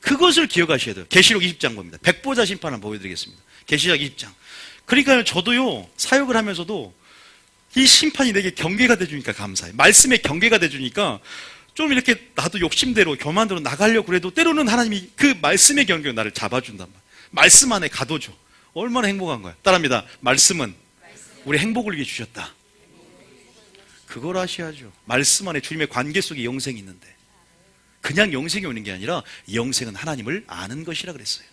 그것을 기억하셔야 돼요. 계시록 20장 봅니다. 백보자 심판을 보여드리겠습니다. 계시록 20장. 그러니까 저도요, 사역을 하면서도 이 심판이 내게 경계가 돼주니까 감사해. 말씀에 경계가 돼주니까 좀 이렇게 나도 욕심대로 교만대로 나가려고 그래도 때로는 하나님이 그 말씀의 경계로 나를 잡아준단 말이야. 말씀 안에 가둬줘. 얼마나 행복한 거야. 따라합니다. 말씀은 우리 행복을 위해 주셨다. 그걸 아셔야죠. 말씀 안에 주님의 관계 속에 영생이 있는데 그냥 영생이 오는 게 아니라 영생은 하나님을 아는 것이라 그랬어요.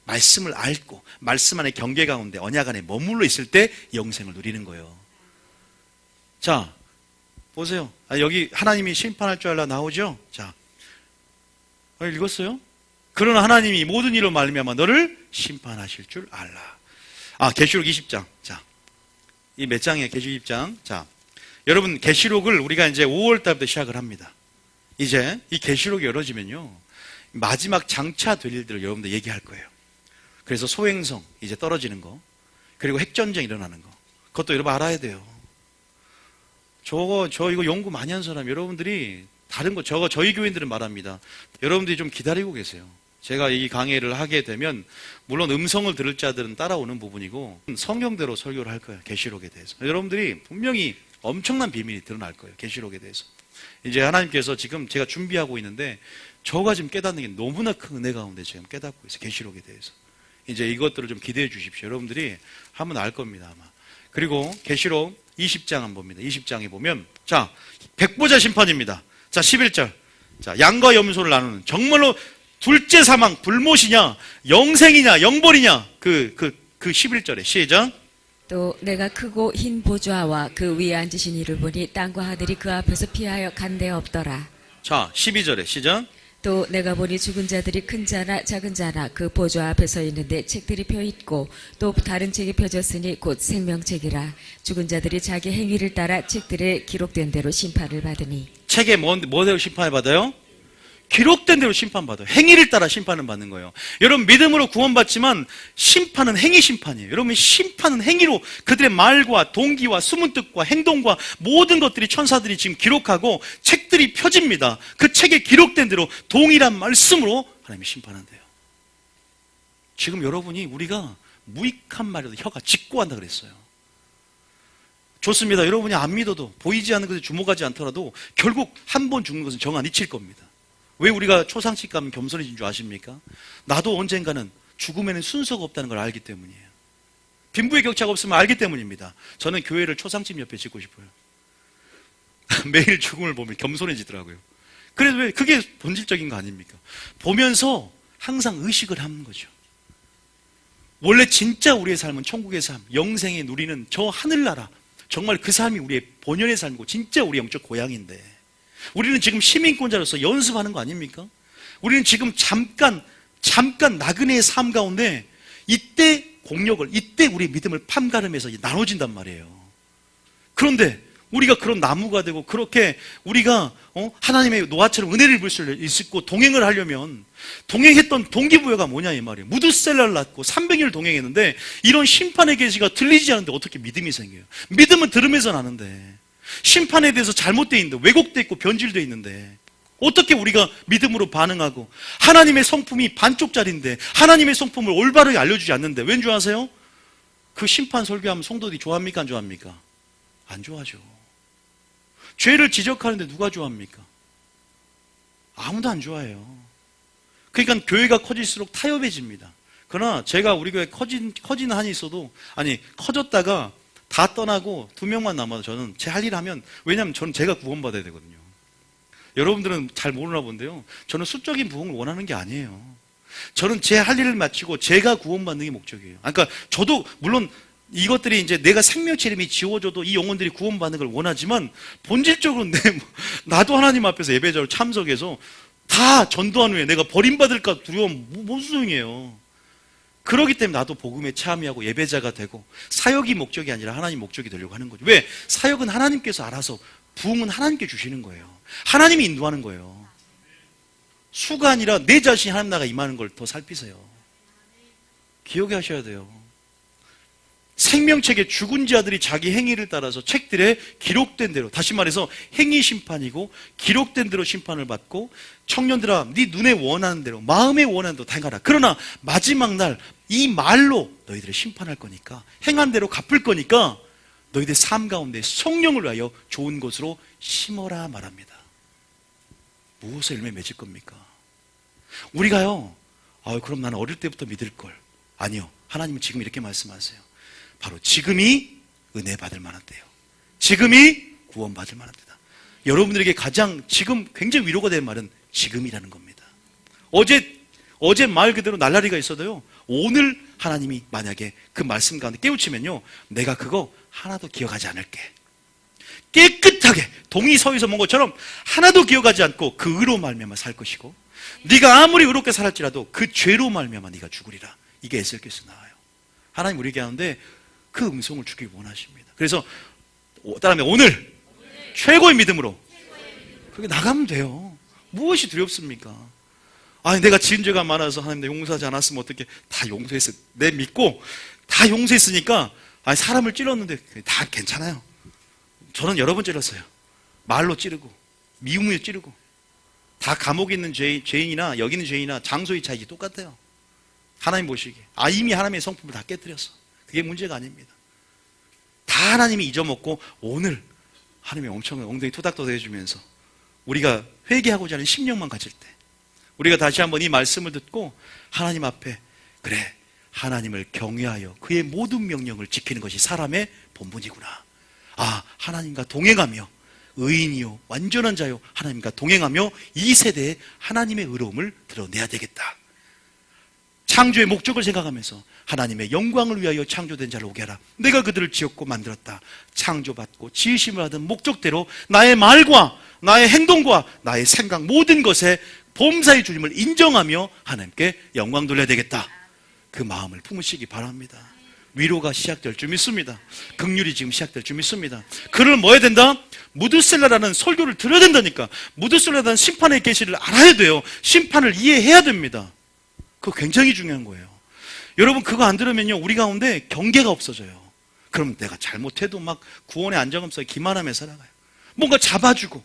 말씀을 알고 말씀 안에 경계 가운데 언약 안에 머물러 있을 때 영생을 누리는 거예요. 자, 보세요. 여기 하나님이 심판할 줄 알라 나오죠? 자, 읽었어요? 그러나 하나님이 모든 일로 말미암아 너를 심판하실 줄 알라. 계시록 20장. 자, 이 몇 장이에요? 계시록 20장. 자, 여러분 계시록을 우리가 이제 5월 달부터 시작을 합니다. 이제 이 계시록이 열어지면요, 마지막 장차 될 일들을 여러분들 얘기할 거예요. 그래서 소행성 이제 떨어지는 거, 그리고 핵전쟁 일어나는 거, 그것도 여러분 알아야 돼요. 저 이거 연구 많이 한 사람 여러분들이 다른 거 저희 교인들은 말합니다. 여러분들이 좀 기다리고 계세요. 제가 이 강의를 하게 되면 물론 음성을 들을 자들은 따라오는 부분이고 성경대로 설교를 할 거예요. 계시록에 대해서 여러분들이 분명히 엄청난 비밀이 드러날 거예요. 계시록에 대해서. 이제 하나님께서 지금 제가 준비하고 있는데 저가 지금 깨닫는 게 너무나 큰 은혜 가운데 지금 깨닫고 있어요. 계시록에 대해서. 이제 이것들을 좀 기대해 주십시오. 여러분들이 하면 알 겁니다, 아마. 그리고 계시록 20장 한번 봅니다. 20장에 보면 자, 백보자 심판입니다. 자, 11절. 자, 양과 염소를 나누는 정말로 둘째 사망 불못이냐 영생이냐 영벌이냐 그 11절에 시작. 또 내가 크고 흰 보좌와 그 위에 앉으신 이를 보니 땅과 하늘이 그 앞에서 피하여 간데 없더라. 자, 12절에 시작. 또 내가 보니 죽은 자들이 큰 자나 작은 자나 그 보좌 앞에 서 있는데 책들이 펴 있고 또 다른 책이 펴졌으니 곧 생명책이라. 죽은 자들이 자기 행위를 따라 책들에 기록된 대로 심판을 받으니. 책에 뭐대로 심판을 받아요? 기록된 대로 심판받아요. 행위를 따라 심판을 받는 거예요. 여러분 믿음으로 구원받지만 심판은 행위 심판이에요. 여러분 심판은 행위로 그들의 말과 동기와 숨은 뜻과 행동과 모든 것들이 천사들이 지금 기록하고 책들이 펴집니다. 그 책에 기록된 대로 동일한 말씀으로 하나님이 심판한대요. 지금 여러분이 우리가 무익한 말이라도 혀가 직고한다 그랬어요. 좋습니다. 여러분이 안 믿어도 보이지 않는 것에 주목하지 않더라도 결국 한 번 죽는 것은 정한 이칠 겁니다. 왜 우리가 초상식 가면 겸손해진 줄 아십니까? 나도 언젠가는 죽음에는 순서가 없다는 걸 알기 때문이에요. 빈부의 격차가 없으면 알기 때문입니다. 저는 교회를 초상집 옆에 짓고 싶어요. 매일 죽음을 보면 겸손해지더라고요. 그래서 왜 그게 본질적인 거 아닙니까? 보면서 항상 의식을 하는 거죠. 원래 진짜 우리의 삶은 천국의 삶, 영생에 누리는 저 하늘나라, 정말 그 삶이 우리의 본연의 삶이고 진짜 우리 영적 고향인데 우리는 지금 시민권자로서 연습하는 거 아닙니까? 우리는 지금 잠깐 나그네의 삶 가운데 이때 공력을, 이때 우리의 믿음을 판가름해서 나눠진단 말이에요. 그런데 우리가 그런 나무가 되고 그렇게 우리가 하나님의 노아처럼 은혜를 입을 수 있고 동행을 하려면 동행했던 동기부여가 뭐냐 이 말이에요. 무드셀라를 낳고 300일 동행했는데 이런 심판의 계시가 들리지 않는데 어떻게 믿음이 생겨요? 믿음은 들으면서 나는데 심판에 대해서 잘못되어 있는데 왜곡되어 있고 변질되어 있는데 어떻게 우리가 믿음으로 반응하고 하나님의 성품이 반쪽짜리인데 하나님의 성품을 올바르게 알려주지 않는데 왠 줄 아세요? 그 심판 설교하면 성도들이 좋아합니까 안 좋아합니까? 안 좋아하죠. 죄를 지적하는데 누가 좋아합니까? 아무도 안 좋아해요. 그러니까 교회가 커질수록 타협해집니다. 그러나 제가 우리 교회 커지는 한이 있어도 커졌다가 다 떠나고 2명만 남아도 저는 제 할 일 하면 왜냐하면 저는 제가 구원받아야 되거든요. 여러분들은 잘 모르나 본데요. 저는 수적인 부흥을 원하는 게 아니에요. 저는 제 할 일을 마치고 제가 구원받는 게 목적이에요. 그러니까 저도 물론 이것들이 이제 내가 생명체 이름이 지워져도 이 영혼들이 구원받는 걸 원하지만 본질적으로 나도 하나님 앞에서 예배자로 참석해서 다 전도한 후에 내가 버림받을까 두려움 무슨 소용이에요. 그렇기 때문에 나도 복음에 참여하고 예배자가 되고 사역이 목적이 아니라 하나님 목적이 되려고 하는 거죠. 왜? 사역은 하나님께서 알아서 부흥은 하나님께 주시는 거예요. 하나님이 인도하는 거예요. 수가 아니라 내 자신이 하나님 나라가 임하는 걸 더 살피세요. 기억해 하셔야 돼요. 생명책에 죽은 자들이 자기 행위를 따라서 책들에 기록된 대로, 다시 말해서 행위 심판이고 기록된 대로 심판을 받고, 청년들아 네 눈에 원하는 대로 마음에 원하는 대로 다 행하라. 그러나 마지막 날 이 말로 너희들을 심판할 거니까, 행한 대로 갚을 거니까 너희들 삶 가운데 성령을 위하여 좋은 것으로 심어라 말합니다. 무엇을 열매 맺을 겁니까? 우리가요, 그럼 나는 어릴 때부터 믿을 걸. 아니요, 하나님은 지금 이렇게 말씀하세요. 바로 지금이 은혜 받을 만한 때요. 지금이 구원 받을 만한 때다. 여러분들에게 가장 지금 굉장히 위로가 될 말은 지금이라는 겁니다. 어제 말 그대로 날라리가 있어도요, 오늘 하나님이 만약에 그 말씀 가운데 깨우치면요, 내가 그거 하나도 기억하지 않을게. 깨끗하게 동이 서에서 먹은 것처럼 하나도 기억하지 않고 그 의로 말미암아 살 것이고, 네가 아무리 의롭게 살았지라도 그 죄로 말미암아 네가 죽으리라. 이게 에스겔서 나와요. 하나님 우리에게 하는데 그 음성을 주길 원하십니다. 그래서 따라하면 오늘 최고의 믿음으로 그렇게 나가면 돼요. 무엇이 두렵습니까? 내가 지은 죄가 많아서 하나님 내 용서하지 않았으면 어떻게, 다 용서했어. 내 믿고 다 용서했으니까, 사람을 찔렀는데 다 괜찮아요. 저는 여러 번 찔렀어요. 말로 찌르고 미움으로 찌르고, 다 감옥에 있는 죄인이나 여기 있는 죄인이나 장소의 차이지 똑같아요. 하나님 보시기에 이미 하나님의 성품을 다 깨뜨렸어. 그게 문제가 아닙니다. 다 하나님이 잊어먹고 오늘 하나님의 엄청난 엉덩이 토닥토닥 해주면서 우리가 회개하고자 하는 심령만 가질 때, 우리가 다시 한번 이 말씀을 듣고 하나님 앞에, 그래, 하나님을 경외하여 그의 모든 명령을 지키는 것이 사람의 본분이구나. 하나님과 동행하며 의인이요 완전한 자요 하나님과 동행하며 이 세대에 하나님의 의로움을 드러내야 되겠다. 창조의 목적을 생각하면서 하나님의 영광을 위하여 창조된 자를 오게 하라. 내가 그들을 지었고 만들었다. 창조받고 지으심을 하던 목적대로 나의 말과 나의 행동과 나의 생각 모든 것에 범사의 주님을 인정하며 하나님께 영광 돌려야 되겠다. 그 마음을 품으시기 바랍니다. 위로가 시작될 줄 믿습니다. 긍휼이 지금 시작될 줄 믿습니다. 그를 뭐 해야 된다? 무드셀라라는 설교를 들어야 된다니까. 무드셀라라는 심판의 계시를 알아야 돼요. 심판을 이해해야 됩니다. 그거 굉장히 중요한 거예요. 여러분, 그거 안 들으면요, 우리 가운데 경계가 없어져요. 그럼 내가 잘못해도 막 구원의 안정감 속에 기만하며 살아가요. 뭔가 잡아주고.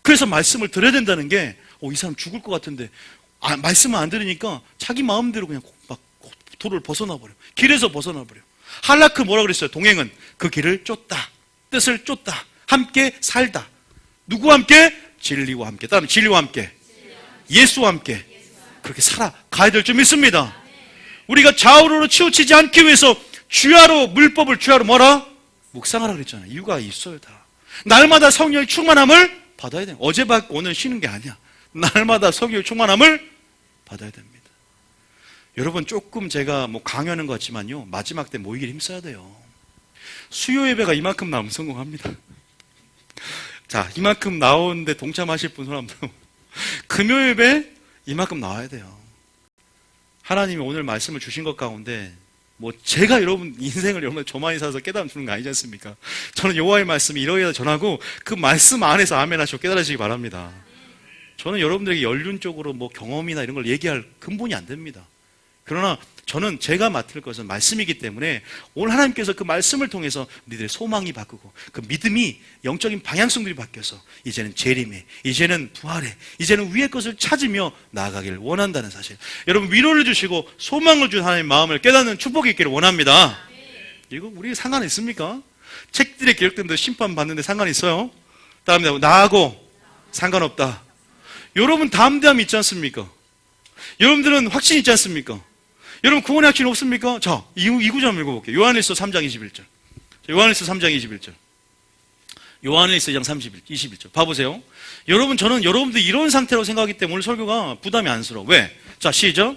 그래서 말씀을 들어야 된다는 게, 이 사람 죽을 것 같은데 말씀을 안 들으니까 자기 마음대로 그냥 막 도를 벗어나 버려. 길에서 벗어나 버려. 할라크 뭐라 그랬어요? 동행은 그 길을 쫓다, 뜻을 쫓다, 함께 살다. 누구와 함께? 진리와 함께. 다음에 진리와 함께, 예수와 함께 그렇게 살아가야 될 줄 믿습니다. 우리가 좌우로 치우치지 않기 위해서 주야로, 물법을 주야로 뭐라? 묵상하라 그랬잖아요. 이유가 있어요. 다 날마다 성령의 충만함을 받아야 돼요. 어제 받고 오늘 쉬는 게 아니야. 날마다 성령의 충만함을 받아야 됩니다. 여러분, 조금 제가 강요하는 것 같지만요, 마지막 때 모이기를 힘써야 돼요. 수요 예배가 이만큼 나오면 성공합니다. 자, 이만큼 나오는데 동참하실 분 손 한번. 금요 예배 이만큼 나와야 돼요. 하나님이 오늘 말씀을 주신 것 가운데 제가 여러분 인생을 여러분 저만이 살아서 깨달음 주는 거 아니지 않습니까? 저는 여호와의 말씀이 이러이러 전하고 그 말씀 안에서 아멘 하시고 깨달으시기 바랍니다. 저는 여러분들에게 연륜적으로 경험이나 이런 걸 얘기할 근본이 안 됩니다. 그러나 저는 제가 맡을 것은 말씀이기 때문에 오늘 하나님께서 그 말씀을 통해서 우리들의 소망이 바꾸고 그 믿음이 영적인 방향성들이 바뀌어서 이제는 재림에, 이제는 부활에, 이제는 위의 것을 찾으며 나아가기를 원한다는 사실. 여러분, 위로를 주시고 소망을 준 하나님의 마음을 깨닫는 축복이 있기를 원합니다. 이거 우리 상관 있습니까? 책들에 기록된 대로 심판받는데 상관 있어요? 다음에 나하고 상관없다. 여러분 담대함 있지 않습니까? 여러분들은 확신 있지 않습니까? 여러분 구원의 확신 없습니까? 자, 이 구절 한번 읽어볼게요. 요한일서 3장 21절. 요한일서 3장 21절. 요한일서 2장 21절. 봐보세요. 여러분, 저는 여러분들이 이런 상태로 생각하기 때문에 오늘 설교가 부담이 안스러워. 왜? 자, 시작.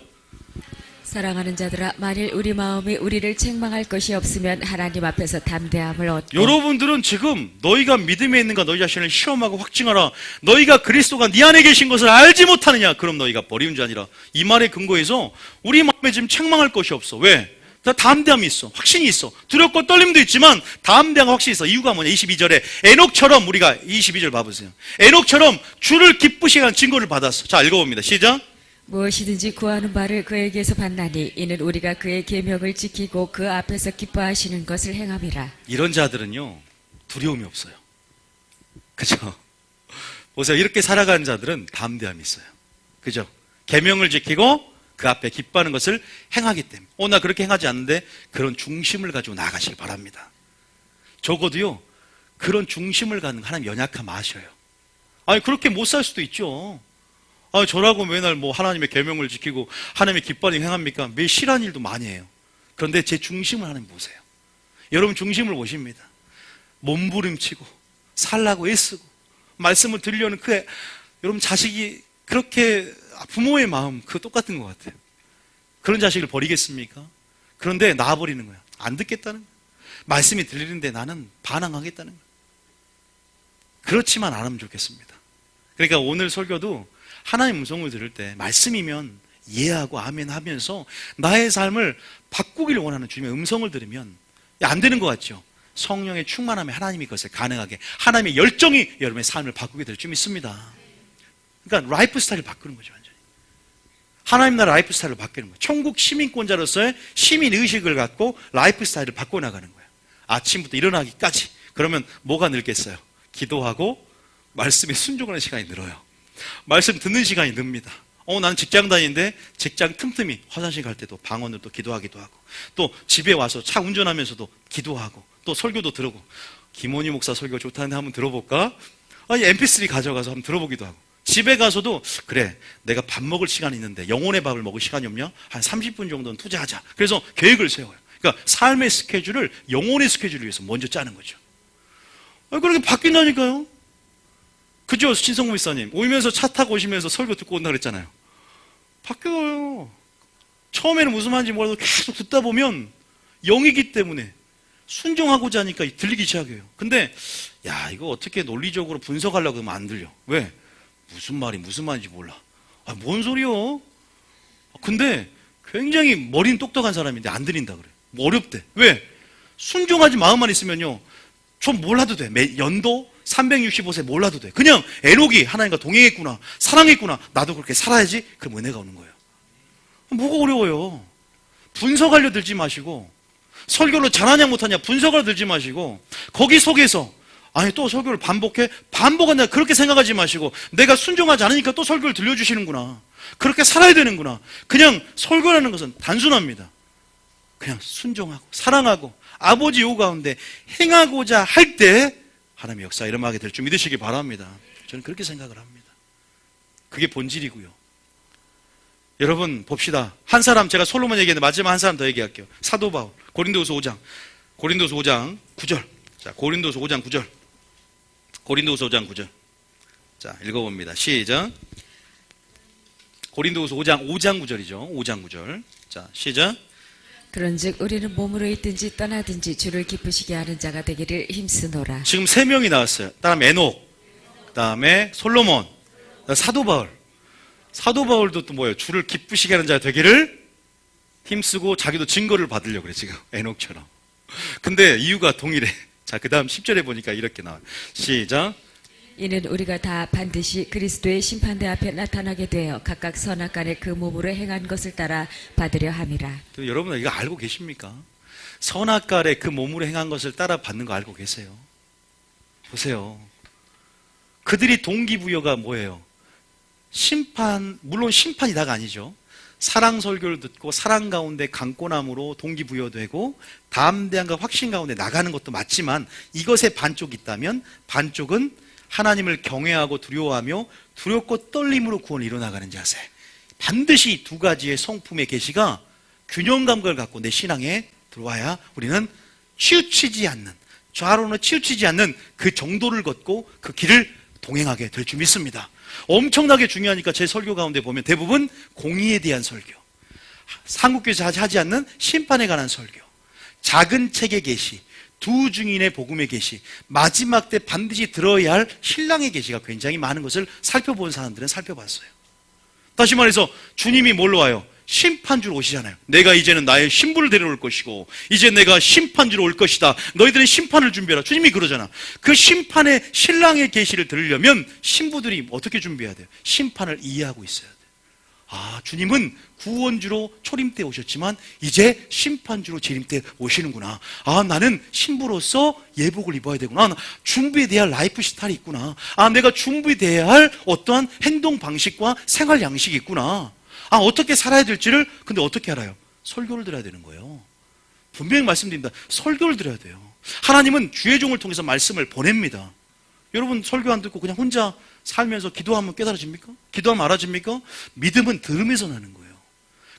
사랑하는 자들아, 만일 우리 마음이 우리를 책망할 것이 없으면 하나님 앞에서 담대함을 얻고. 여러분들은 지금 너희가 믿음에 있는가 너희 자신을 시험하고 확증하라. 너희가 그리스도가 네 안에 계신 것을 알지 못하느냐. 그럼 너희가 버리는 자니라. 이 말에 근거해서 우리 마음에 지금 책망할 것이 없어. 왜? 다 담대함이 있어. 확신이 있어. 두렵고 떨림도 있지만 담대함과 확신이 있어. 이유가 뭐냐? 22절에 에녹처럼, 우리가 22절 봐보세요. 에녹처럼 주를 기쁘시게 한 증거를 받았어. 자, 읽어봅니다. 시작. 무엇이든지 구하는 바를 그에게서 받나니 이는 우리가 그의 계명을 지키고 그 앞에서 기뻐하시는 것을 행함이라. 이런 자들은요, 두려움이 없어요. 그죠? 보세요. 이렇게 살아가는 자들은 담대함이 있어요. 그죠? 계명을 지키고 그 앞에 기뻐하는 것을 행하기 때문에. 나 그렇게 행하지 않는데, 그런 중심을 가지고 나아가시기 바랍니다. 적어도요, 그런 중심을 갖는 하나님 연약함 아셔요. 아니, 그렇게 못 살 수도 있죠. 저라고 맨날 뭐 하나님의 계명을 지키고 하나님의 기뻐하는 행합니까? 매일 싫어하는 일도 많이 해요. 그런데 제 중심을 하나님 보세요. 여러분 중심을 보십니다. 몸부림치고 살라고 애쓰고 말씀을 들으려는 여러분 자식이 그렇게 부모의 마음 그거 똑같은 것 같아요. 그런 자식을 버리겠습니까? 그런데 놔버리는 거야. 안 듣겠다는 거야. 말씀이 들리는데 나는 반항하겠다는 거야. 그렇지만 안 하면 좋겠습니다. 그러니까 오늘 설교도 하나님 음성을 들을 때 말씀이면 이해하고 아멘 하면서 나의 삶을 바꾸기를 원하는 주님의 음성을 들으면 안 되는 것 같죠? 성령의 충만함에 하나님이 그것을 가능하게, 하나님의 열정이 여러분의 삶을 바꾸게 될 줄 믿습니다. 그러니까 라이프 스타일을 바꾸는 거죠. 완전히 하나님 나라 라이프 스타일을 바꾸는 거예요. 천국 시민권자로서의 시민의식을 갖고 라이프 스타일을 바꿔나가는 거예요. 아침부터 일어나기까지. 그러면 뭐가 늘겠어요? 기도하고 말씀에 순종하는 시간이 늘어요. 말씀 듣는 시간이 늡니다. 나는 직장 다니는데 직장 틈틈이 화장실 갈 때도 방언으로 또 기도하기도 하고, 또 집에 와서 차 운전하면서도 기도하고, 또 설교도 들고, 김원희 목사 설교 좋다는데 한번 들어볼까? mp3 가져가서 한번 들어보기도 하고, 집에 가서도 그래 내가 밥 먹을 시간이 있는데 영혼의 밥을 먹을 시간이 없냐? 한 30분 정도는 투자하자. 그래서 계획을 세워요. 그러니까 삶의 스케줄을 영혼의 스케줄을 위해서 먼저 짜는 거죠. 그렇게 바뀐다니까요. 그죠? 신성무 목사님 오면서 차 타고 오시면서 설교 듣고 온다 그랬잖아요. 바뀌어요. 처음에는 무슨 말인지 몰라도 계속 듣다 보면 영이기 때문에 순종하고자 하니까 들리기 시작해요. 근데 이거 어떻게 논리적으로 분석하려고 하면 안 들려. 왜? 무슨 말인지 몰라. 뭔 소리요? 근데 굉장히 머리는 똑똑한 사람인데 안 들린다 그래. 뭐 어렵대. 왜? 순종하지 마음만 있으면요, 좀 몰라도 돼. 연도 365세 몰라도 돼. 그냥 에녹이 하나님과 동행했구나, 사랑했구나, 나도 그렇게 살아야지. 그럼 은혜가 오는 거예요. 뭐가 어려워요? 분석하려 들지 마시고, 설교를 잘하냐 못하냐 분석하려 들지 마시고, 거기 속에서 또 설교를 반복한다 그렇게 생각하지 마시고, 내가 순종하지 않으니까 또 설교를 들려주시는구나, 그렇게 살아야 되는구나. 그냥 설교라는 것은 단순합니다. 그냥 순종하고 사랑하고 아버지 요구 가운데 행하고자 할 때 하나님의 역사 일어나게 될 줄 믿으시기 바랍니다. 저는 그렇게 생각을 합니다. 그게 본질이고요. 여러분 봅시다. 한 사람, 제가 솔로몬 얘기했는데 마지막 한 사람 더 얘기할게요. 사도 바울. 고린도서 5장 9절. 자, 고린도서 5장 9절. 고린도서 5장 9절. 자, 읽어봅니다. 시작. 고린도서 5장 9절이죠. 5장 9절. 자, 시작. 그런즉 우리는 몸으로 있든지 떠나든지 주를 기쁘시게 하는 자가 되기를 힘쓰노라. 지금 3명이 나왔어요. 그다음에 에녹, 그다음에 솔로몬, 사도 바울. 사도 바울도 또 뭐예요? 주를 기쁘시게 하는 자가 되기를 힘쓰고 자기도 증거를 받으려고 그래 지금 에녹처럼. 근데 이유가 동일해. 자, 그다음 10절에 보니까 이렇게 나와요. 시작. 이는 우리가 다 반드시 그리스도의 심판대 앞에 나타나게 되어 각각 선악간에 그 몸으로 행한 것을 따라 받으려 함이라. 여러분 이거 알고 계십니까? 선악간에 그 몸으로 행한 것을 따라 받는 거 알고 계세요? 보세요. 그들이 동기부여가 뭐예요? 물론 심판이 다가 아니죠. 사랑 설교를 듣고 사랑 가운데 강권함으로 동기부여되고 담대함과 확신 가운데 나가는 것도 맞지만, 이것에 반쪽이 있다면 반쪽은 하나님을 경외하고 두려워하며 두렵고 떨림으로 구원을 이뤄나가는 자세. 반드시 두 가지의 성품의 계시가 균형감을 갖고 내 신앙에 들어와야 우리는 치우치지 않는, 좌로는 치우치지 않는 그 정도를 걷고 그 길을 동행하게 될 줄 믿습니다. 엄청나게 중요하니까 제 설교 가운데 보면 대부분 공의에 대한 설교, 한국교회에서 하지 않는 심판에 관한 설교, 작은 책의 계시, 두 증인의 복음의 계시, 마지막 때 반드시 들어야 할 신랑의 계시가 굉장히 많은 것을 살펴본 사람들은 살펴봤어요. 다시 말해서 주님이 뭘로 와요? 심판주로 오시잖아요. 내가 이제는 나의 신부를 데려올 것이고 이제 내가 심판주로 올 것이다. 너희들은 심판을 준비해라. 주님이 그러잖아. 그 심판의 신랑의 계시를 들으려면 신부들이 어떻게 준비해야 돼요? 심판을 이해하고 있어야 돼요. 아, 주님은 구원주로 초림 때 오셨지만 이제 심판주로 재림 때 오시는구나. 아, 나는 신부로서 예복을 입어야 되구나. 준비돼야 할 라이프 스타일이 있구나. 아, 내가 준비돼야 할 어떠한 행동 방식과 생활 양식이 있구나. 아, 어떻게 살아야 될지를 근데 어떻게 알아요? 설교를 들어야 되는 거예요. 분명히 말씀드립니다. 설교를 들어야 돼요. 하나님은 주의 종을 통해서 말씀을 보냅니다. 여러분 설교 안 듣고 그냥 혼자 살면서 기도하면 깨달아집니까? 기도하면 알아집니까? 믿음은 들으면서 나는 거예요.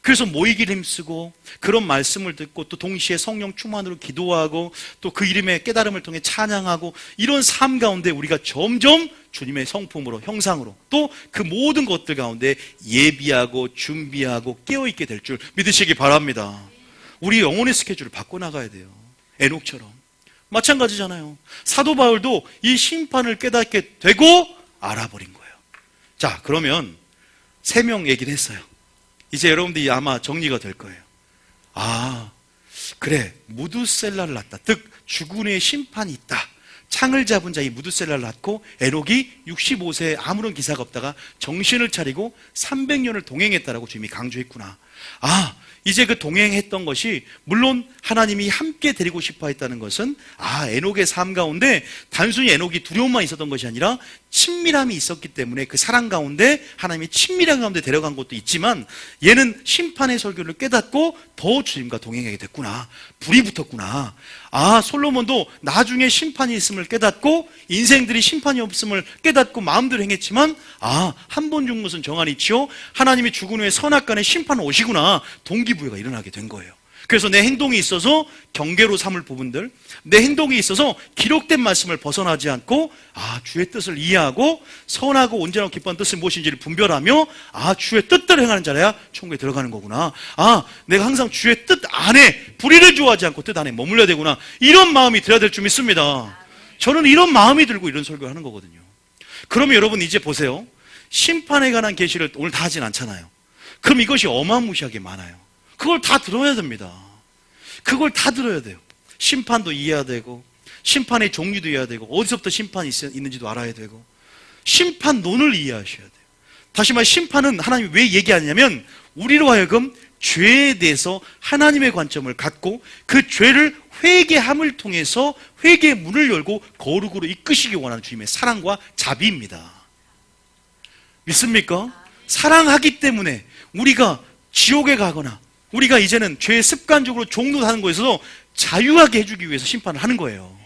그래서 모이기를 힘쓰고 그런 말씀을 듣고 또 동시에 성령 충만으로 기도하고 또 그 이름의 깨달음을 통해 찬양하고 이런 삶 가운데 우리가 점점 주님의 성품으로 형상으로 또 그 모든 것들 가운데 예비하고 준비하고 깨어있게 될 줄 믿으시기 바랍니다. 우리 영혼의 스케줄을 바꿔나가야 돼요. 에녹처럼 마찬가지잖아요. 사도 바울도 이 심판을 깨닫게 되고 알아버린 거예요. 자, 그러면 3명 얘기를 했어요. 이제 여러분들이 아마 정리가 될 거예요. 아, 그래, 무두셀라를 낳았다. 즉 죽은 후에 심판이 있다. 창을 잡은 자 이 무두셀라를 낳고 에녹이 65세에 아무런 기사가 없다가 정신을 차리고 300년을 동행했다라고 주님이 강조했구나. 아, 이제 그 동행했던 것이 물론 하나님이 함께 데리고 싶어 했다는 것은 에녹의 삶 가운데 단순히 에녹이 두려움만 있었던 것이 아니라 친밀함이 있었기 때문에 그 사랑 가운데 하나님이 친밀한 가운데 데려간 것도 있지만 얘는 심판의 설교를 깨닫고 더 주님과 동행하게 됐구나. 불이 붙었구나. 솔로몬도 나중에 심판이 있음을 깨닫고 인생들이 심판이 없음을 깨닫고 마음대로 행했지만 한 번 죽은 것은 정한이치요 하나님이 죽은 후에 선악간에 심판 오시구나. 동기부여가 일어나게 된 거예요. 그래서 내 행동이 있어서 경계로 삼을 부분들, 내 행동이 있어서 기록된 말씀을 벗어나지 않고 주의 뜻을 이해하고 선하고 온전하고 기뻐하는 뜻은 무엇인지를 분별하며 주의 뜻대로 행하는 자라야 천국에 들어가는 거구나. 내가 항상 주의 뜻 안에 불의를 좋아하지 않고 뜻 안에 머물러야 되구나. 이런 마음이 들어야 될 줄 믿습니다. 저는 이런 마음이 들고 이런 설교를 하는 거거든요. 그러면 여러분 이제 보세요. 심판에 관한 계시를 오늘 다 하진 않잖아요. 그럼 이것이 어마무시하게 많아요. 그걸 다 들어야 됩니다. 그걸 다 들어야 돼요. 심판도 이해해야 되고 심판의 종류도 이해해야 되고 어디서부터 심판이 있는지도 알아야 되고 심판론을 이해하셔야 돼요. 다시 말해 심판은 하나님이 왜 얘기하냐면 우리로 하여금 죄에 대해서 하나님의 관점을 갖고 그 죄를 회개함을 통해서 회개의 문을 열고 거룩으로 이끄시기 원하는 주님의 사랑과 자비입니다. 믿습니까? 사랑하기 때문에 우리가 지옥에 가거나 우리가 이제는 죄에 습관적으로 종노하는 것에 있어서 자유하게 해주기 위해서 심판을 하는 거예요.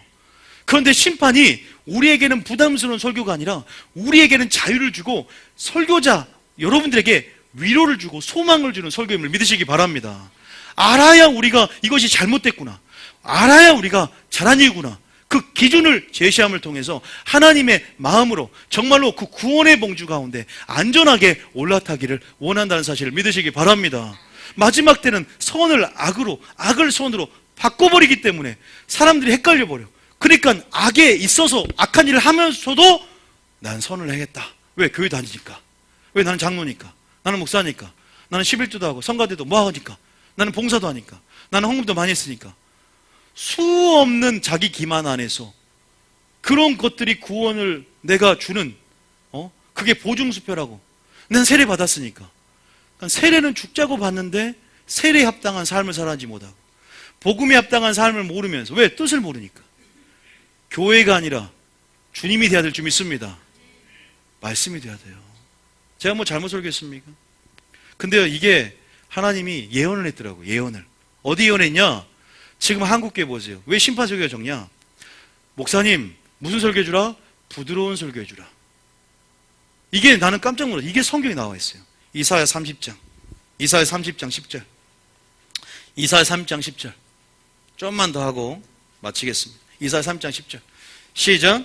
그런데 심판이 우리에게는 부담스러운 설교가 아니라 우리에게는 자유를 주고 설교자 여러분들에게 위로를 주고 소망을 주는 설교임을 믿으시기 바랍니다. 알아야 우리가 이것이 잘못됐구나. 알아야 우리가 잘한 일이구나. 그 기준을 제시함을 통해서 하나님의 마음으로 정말로 그 구원의 봉주 가운데 안전하게 올라타기를 원한다는 사실을 믿으시기 바랍니다. 마지막 때는 선을 악으로, 악을 선으로 바꿔버리기 때문에 사람들이 헷갈려버려. 그러니까 악에 있어서 악한 일을 하면서도 난 선을 하겠다. 왜? 교회 다니니까. 왜? 나는 장로니까. 나는 목사니까. 나는 11조도 하고 성가대도 뭐 하니까. 나는 봉사도 하니까. 나는 헌금도 많이 했으니까. 수없는 자기 기만 안에서 그런 것들이 구원을 내가 주는 그게 보증수표라고. 난 세례 받았으니까. 세례는 죽자고 받는데 세례에 합당한 삶을 살아가지 못하고 복음에 합당한 삶을 모르면서 왜? 뜻을 모르니까. 교회가 아니라 주님이 돼야 될 줄 믿습니다. 말씀이 돼야 돼요. 제가 뭐 잘못 설교했습니까? 근데 이게 하나님이 예언을 했더라고요. 예언을. 어디 예언했냐? 지금 한국교회 보세요. 왜 심판 설교가 적냐? 목사님 무슨 설교 주라? 부드러운 설교 주라. 이게 나는 깜짝 놀랐어요. 이게 성경에 나와 있어요. 이사야 30장 10절. 이사야 30장 10절. 좀만 더 하고 마치겠습니다. 이사야 30장 10절. 시작.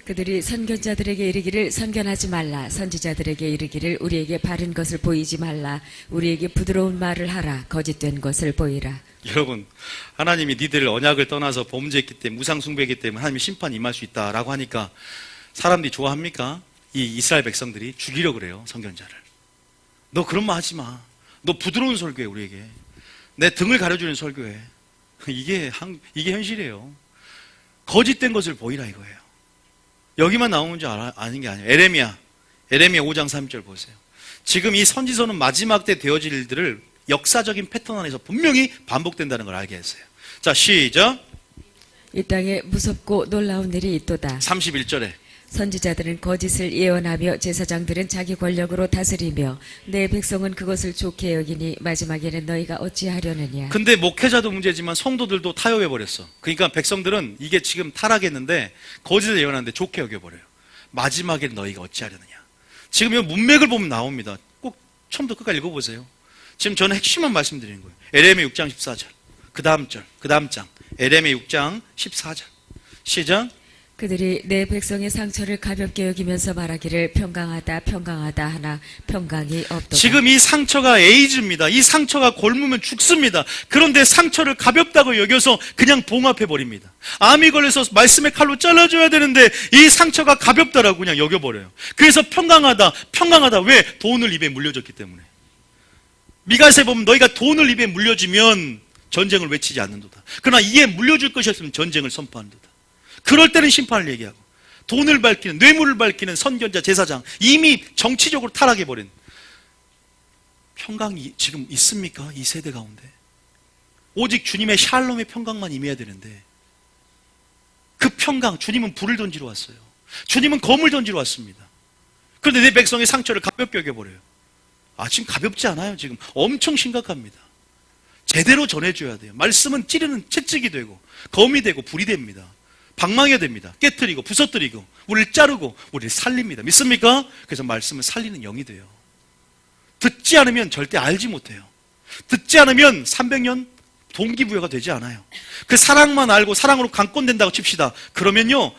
그들이 선견자들에게 이르기를 선견하지 말라. 선지자들에게 이르기를 우리에게 바른 것을 보이지 말라. 우리에게 부드러운 말을 하라. 거짓된 것을 보이라. 여러분, 하나님이 니들 언약을 떠나서 범죄했기 때문에, 우상 숭배했기 때문에 하나님이 심판 임할 수 있다라고 하니까 사람들이 좋아합니까? 이 이스라엘 백성들이 죽이려고 그래요, 선견자를. 너 그런 말 하지 마. 너 부드러운 설교해, 우리에게. 내 등을 가려주는 설교해. 이게 현실이에요. 거짓된 것을 보이라 이거예요. 여기만 나오는 줄 아는 게 아니에요. 에레미야 5장 3절 보세요. 지금 이 선지서는 마지막 때 되어질 일들을 역사적인 패턴 안에서 분명히 반복된다는 걸 알게 했어요. 자, 시작. 이 땅에 무섭고 놀라운 일이 있도다. 31절에 선지자들은 거짓을 예언하며 제사장들은 자기 권력으로 다스리며 내 백성은 그것을 좋게 여기니 마지막에는 너희가 어찌하려느냐. 근데 목회자도 문제지만 성도들도 타협해버렸어. 그러니까 백성들은 이게 지금 타락했는데 거짓을 예언하는데 좋게 여겨버려요. 마지막에는 너희가 어찌하려느냐. 지금 이 문맥을 보면 나옵니다. 꼭 처음부터 끝까지 읽어보세요. 지금 저는 핵심만 말씀드리는 거예요. 에레미야 6장 14절. 그 다음 장. 에레미야 6장 14절. 시작. 그들이 내 백성의 상처를 가볍게 여기면서 말하기를 평강하다 평강하다 하나 평강이 없도다. 지금 이 상처가 에이즈입니다. 이 상처가 곪으면 죽습니다. 그런데 상처를 가볍다고 여겨서 그냥 봉합해버립니다. 암이 걸려서 말씀의 칼로 잘라줘야 되는데 이 상처가 가볍다라고 그냥 여겨버려요. 그래서 평강하다. 왜? 돈을 입에 물려줬기 때문에. 미가서에 보면 너희가 돈을 입에 물려주면 전쟁을 외치지 않는도다. 그러나 이에 물려줄 것이었으면 전쟁을 선포한도다. 그럴 때는 심판을 얘기하고, 돈을 밝히는, 뇌물을 밝히는 선견자, 제사장, 이미 정치적으로 타락해버린 평강이 지금 있습니까? 이 세대 가운데. 오직 주님의 샬롬의 평강만 임해야 되는데, 그 평강, 주님은 불을 던지러 왔어요. 주님은 검을 던지러 왔습니다. 그런데 내 백성의 상처를 가볍게 여겨버려요. 지금 가볍지 않아요. 지금 엄청 심각합니다. 제대로 전해줘야 돼요. 말씀은 찌르는 채찍이 되고 검이 되고 불이 됩니다. 방망이가 됩니다. 깨트리고 부서뜨리고 우리를 자르고 우리를 살립니다. 믿습니까? 그래서 말씀은 살리는 영이 돼요. 듣지 않으면 절대 알지 못해요. 듣지 않으면 300년 동기부여가 되지 않아요. 그 사랑만 알고 사랑으로 강권된다고 칩시다. 그러면요,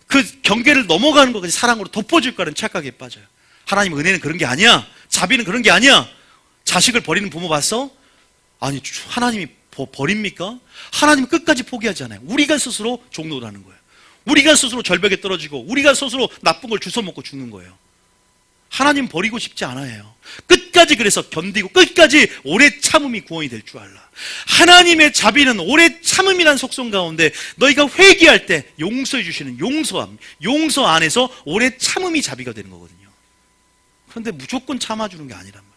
그 경계를 넘어가는 것까지 사랑으로 덮어줄 거라는 착각에 빠져요. 하나님 은혜는 그런 게 아니야. 자비는 그런 게 아니야. 자식을 버리는 부모 봤어? 아니, 하나님이 버립니까? 하나님은 끝까지 포기하지 않아요. 우리가 스스로 종로를 하는 거예요. 우리가 스스로 절벽에 떨어지고 우리가 스스로 나쁜 걸 주워 먹고 죽는 거예요. 하나님 버리고 싶지 않아요. 끝까지 그래서 견디고 끝까지 오래 참음이 구원이 될 줄 알라. 하나님의 자비는 오래 참음이라는 속성 가운데 너희가 회개할 때 용서해 주시는 용서함, 용서 안에서 오래 참음이 자비가 되는 거거든요. 그런데 무조건 참아주는 게 아니란 말이에요.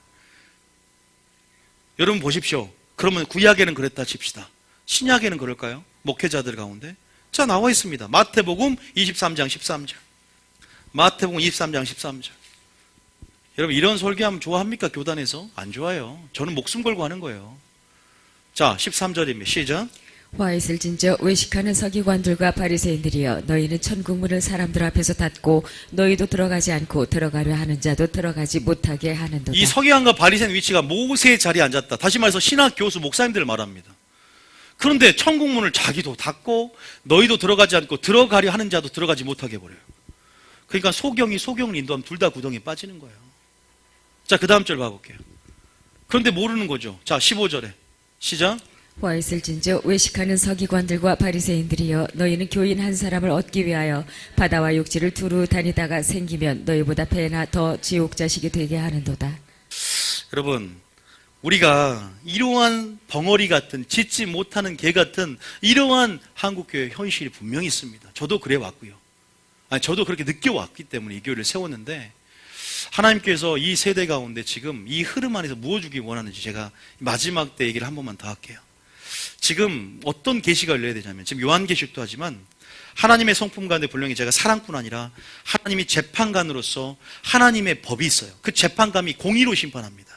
여러분 보십시오. 그러면 구약에는 그랬다 칩시다. 신약에는 그럴까요? 목회자들 가운데. 자, 나와 있습니다. 마태복음 23장 13절. 마태복음 23장 13절. 여러분, 이런 설교하면 좋아합니까? 교단에서? 안 좋아요. 저는 목숨 걸고 하는 거예요. 자, 13절입니다. 시작. 화 있을 진저 외식하는 서기관들과 바리새인들이여 너희는 천국문을 사람들 앞에서 닫고 너희도 들어가지 않고 들어가려 하는 자도 들어가지 못하게 하는도다. 이 서기관과 바리새인 위치가 모세의 자리에 앉았다. 다시 말해서 신학 교수 목사님들을 말합니다. 그런데 천국문을 자기도 닫고 너희도 들어가지 않고 들어가려 하는 자도 들어가지 못하게 해버려요. 그러니까 소경을 인도하면 둘 다 구덩이에 빠지는 거예요. 자, 그 다음 절 봐볼게요. 그런데 모르는 거죠. 자, 15절에 시작. 화 있을 진저 외식하는 서기관들과 바리새인들이여 너희는 교인 한 사람을 얻기 위하여 바다와 육지를 두루 다니다가 생기면 너희보다 배나 더 지옥 자식이 되게 하는도다. 여러분, 우리가 이러한 벙어리 같은 짖지 못하는 개 같은 이러한 한국교회 현실이 분명히 있습니다. 저도 그래 왔고요. 저도 그렇게 느껴왔기 때문에 이 교회를 세웠는데 하나님께서 이 세대 가운데 지금 이 흐름 안에서 무엇 주기 원하는지 제가 마지막 때 얘기를 한 번만 더 할게요. 지금 어떤 계시가 열려야 되냐면 지금 요한계시록도 하지만 하나님의 성품 가운데 분명히 제가 사랑뿐 아니라 하나님이 재판관으로서 하나님의 법이 있어요. 그 재판관이 공의로 심판합니다.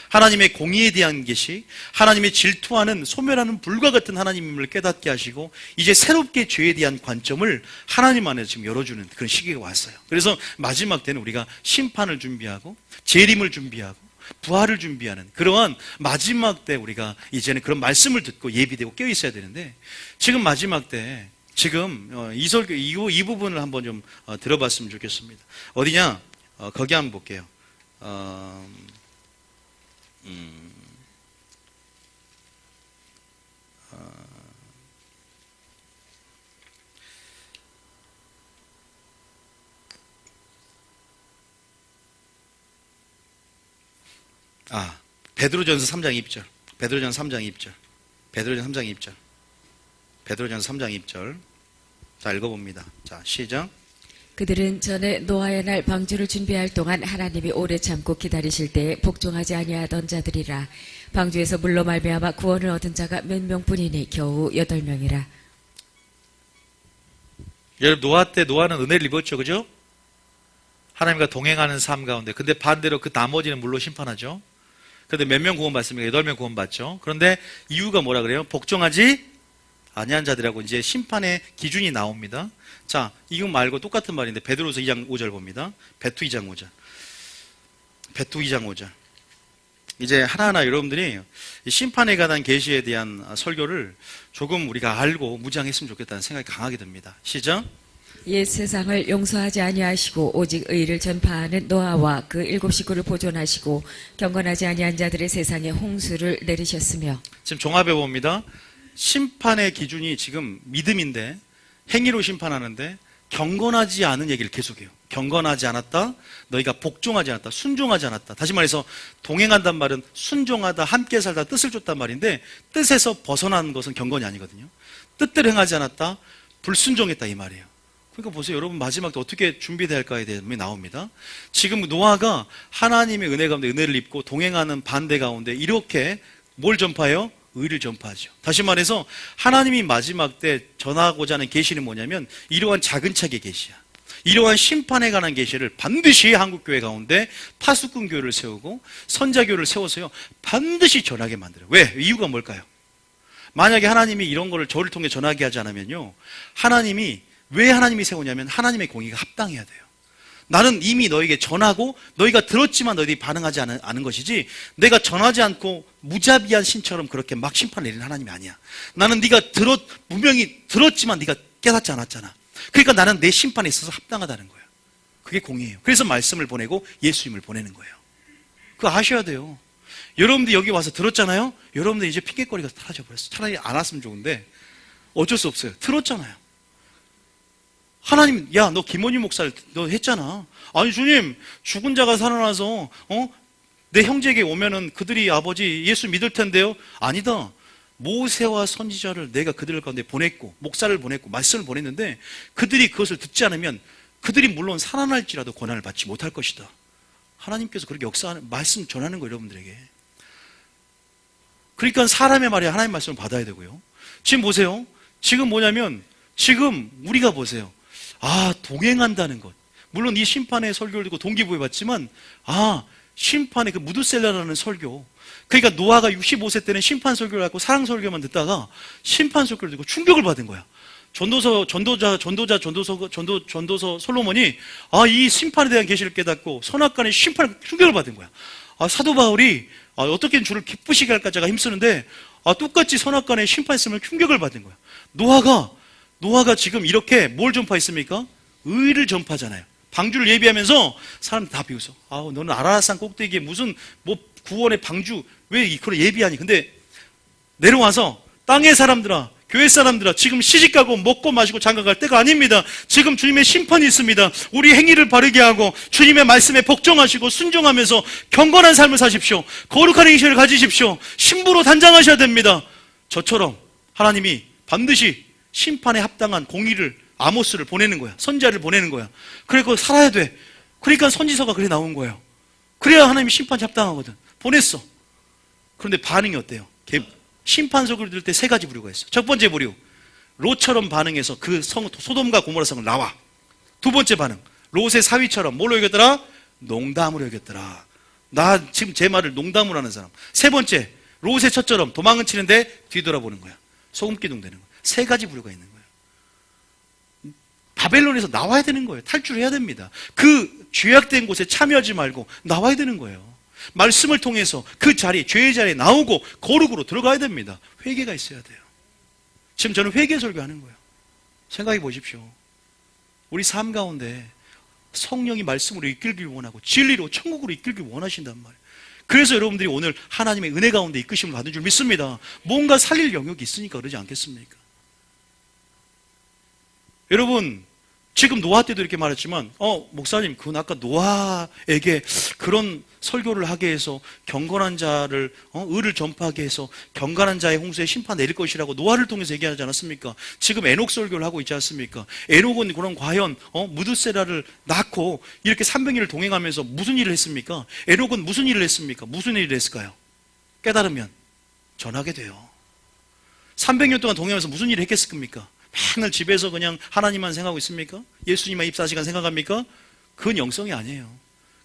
하나님의 공의에 대한 계시, 하나님의 질투하는 소멸하는 불과 같은 하나님임을 깨닫게 하시고 이제 새롭게 죄에 대한 관점을 하나님 안에서 지금 열어주는 그런 시기가 왔어요. 그래서 마지막 때는 우리가 심판을 준비하고 재림을 준비하고 부활을 준비하는 그러한 마지막 때 우리가 이제는 그런 말씀을 듣고 예비되고 껴있어야 되는데 지금 마지막 때 지금 이 설교 이 부분을 한번 좀 들어봤으면 좋겠습니다. 어디냐? 거기 한번 볼게요. 베드로전서 3장 2절. 베드로전서 3장 2절. 베드로전서 3장 2절. 베드로전서 3장 2절. 자, 읽어봅니다. 자, 시작. 그들은 전에 노아의 날 방주를 준비할 동안 하나님이 오래 참고 기다리실 때에 복종하지 아니하던 자들이라. 방주에서 물로 말미암아 구원을 얻은 자가 몇 명뿐이니 겨우 8명이라. 여러분, 노아 때 노아는 은혜를 입었죠, 그죠? 하나님과 동행하는 삶 가운데. 근데 반대로 그 나머지는 물로 심판하죠. 그런데 몇 명 구원받습니까? 8명 구원받죠. 그런데 이유가 뭐라 그래요? 복종하지 아니한 자들이라고 이제 심판의 기준이 나옵니다. 자, 이거 말고 똑같은 말인데 베드로서 2장 5절 봅니다. 베투 2장 5절. 베투 2장 5절. 이제 하나하나 여러분들이 심판에 관한 계시에 대한 설교를 조금 우리가 알고 무장했으면 좋겠다는 생각이 강하게 듭니다. 시작. 옛 세상을 용서하지 아니하시고 오직 의를 전파하는 노아와 그 7 식구를 보존하시고 경건하지 아니한 자들의 세상에 홍수를 내리셨으며. 지금 종합해 봅니다. 심판의 기준이 지금 믿음인데 행위로 심판하는데 경건하지 않은 얘기를 계속해요. 경건하지 않았다, 너희가 복종하지 않았다, 순종하지 않았다. 다시 말해서 동행한단 말은 순종하다, 함께 살다, 뜻을 줬단 말인데 뜻에서 벗어난 것은 경건이 아니거든요. 뜻대로 행하지 않았다, 불순종했다 이 말이에요. 그러니까 보세요. 여러분 마지막 때 어떻게 준비될까에 대해 나옵니다. 지금 노아가 하나님의 은혜 가운데 은혜를 입고 동행하는 반대 가운데 이렇게 뭘 전파해요? 의를 전파하죠. 다시 말해서 하나님이 마지막 때 전하고자 하는 계시는 뭐냐면 이러한 작은 책의 계시야. 이러한 심판에 관한 계시를 반드시 한국교회 가운데 파수꾼 교회를 세우고 선자교회를 세워서요 반드시 전하게 만들어요. 왜? 이유가 뭘까요? 만약에 하나님이 이런 거를 저를 통해 전하게 하지 않으면요, 왜 하나님이 세우냐면 하나님의 공의가 합당해야 돼요. 나는 이미 너에게 전하고 너희가 들었지만 너희들이 반응하지 않은 것이지, 내가 전하지 않고 무자비한 신처럼 그렇게 막 심판 내리는 하나님이 아니야. 나는 분명히 들었지만 네가 깨닫지 않았잖아. 그러니까 나는 내 심판에 있어서 합당하다는 거예요. 그게 공의예요. 그래서 말씀을 보내고 예수님을 보내는 거예요. 그거 아셔야 돼요. 여러분들 여기 와서 들었잖아요. 여러분들 이제 핑계거리가 사라져 버렸어. 차라리 안 왔으면 좋은데 어쩔 수 없어요. 들었잖아요. 하나님, 야, 너 김원희 목사를 너 했잖아. 아니 주님, 죽은 자가 살아나서 내 형제에게 오면은 그들이 아버지 예수 믿을 텐데요. 아니다. 모세와 선지자를 내가 그들 가운데 보냈고 목사를 보냈고 말씀을 보냈는데 그들이 그것을 듣지 않으면 그들이 물론 살아날지라도 고난을 받지 못할 것이다. 하나님께서 그렇게 역사하는 말씀 전하는 거예요, 여러분들에게. 그러니까 사람의 말에 하나님 말씀을 받아야 되고요. 지금 보세요. 지금 뭐냐면 지금 우리가 보세요. 동행한다는 것. 물론 이 심판의 설교를 듣고 동기부여 받지만, 심판의 그 무드셀라라는 설교. 그러니까 노아가 65세 때는 심판 설교를 하고 사랑 설교만 듣다가 심판 설교를 듣고 충격을 받은 거야. 전도서 솔로몬이 이 심판에 대한 계시를 깨닫고 선악간의 심판에 충격을 받은 거야. 사도 바울이 어떻게 주를 기쁘시게 할까 제가 힘쓰는데 똑같이 선악간의 심판했으면 충격을 받은 거야. 노아가 지금 이렇게 뭘 전파했습니까? 의를 전파잖아요. 방주를 예비하면서 사람들 다 비웃어. 너는 아라산 꼭대기에 무슨 구원의 방주 왜 이걸 예비하니? 근데 내려와서 땅의 사람들아, 교회 사람들아, 지금 시집가고 먹고 마시고 장가갈 때가 아닙니다. 지금 주님의 심판이 있습니다. 우리 행위를 바르게 하고 주님의 말씀에 복종하시고 순종하면서 경건한 삶을 사십시오. 거룩한 행실을 가지십시오. 신부로 단장하셔야 됩니다. 저처럼 하나님이 반드시 심판에 합당한 공의를, 아모스를 보내는 거야. 선지자를 보내는 거야. 그래 그거 살아야 돼. 그러니까 선지서가 그래 나온 거예요. 그래야 하나님이 심판에 합당하거든. 보냈어. 그런데 반응이 어때요? 심판 설교를 들을 때 3가지 부류가 있어. 첫 번째 부류, 롯처럼 반응해서 그 소돔과 고모라 성을 나와. 두 번째 반응, 롯의 사위처럼 뭘로 여겼더라? 농담으로 여겼더라. 나 지금 제 말을 농담으로 하는 사람. 세 번째, 롯의 처처럼 도망은 치는데 뒤돌아보는 거야. 소금기둥 되는 거야. 3가지 부류가 있는 거예요. 바벨론에서 나와야 되는 거예요. 탈출해야 됩니다. 그 죄악된 곳에 참여하지 말고 나와야 되는 거예요. 말씀을 통해서 그 자리, 죄의 자리에 나오고 거룩으로 들어가야 됩니다. 회개가 있어야 돼요. 지금 저는 회개 설교하는 거예요. 생각해 보십시오. 우리 삶 가운데 성령이 말씀으로 이끌길 원하고 진리로 천국으로 이끌길 원하신단 말이에요. 그래서 여러분들이 오늘 하나님의 은혜 가운데 이끄심을 받은 줄 믿습니다. 뭔가 살릴 영역이 있으니까 그러지 않겠습니까? 여러분, 지금 노아 때도 이렇게 말했지만 목사님, 그건 아까 노아에게 그런 설교를 하게 해서 경건한 자를 의를 전파하게 해서 경건한 자의 홍수에 심판 내릴 것이라고 노아를 통해서 얘기하지 않았습니까? 지금 에녹 설교를 하고 있지 않습니까? 에녹은 그럼 과연 무드세라를 낳고 이렇게 300일을 동행하면서 무슨 일을 했습니까? 에녹은 무슨 일을 했습니까? 무슨 일을 했을까요? 깨달으면 전하게 돼요. 300년 동안 동행하면서 무슨 일을 했겠습니까? 맨날 집에서 그냥 하나님만 생각하고 있습니까? 예수님만 24시간 생각합니까? 그건 영성이 아니에요.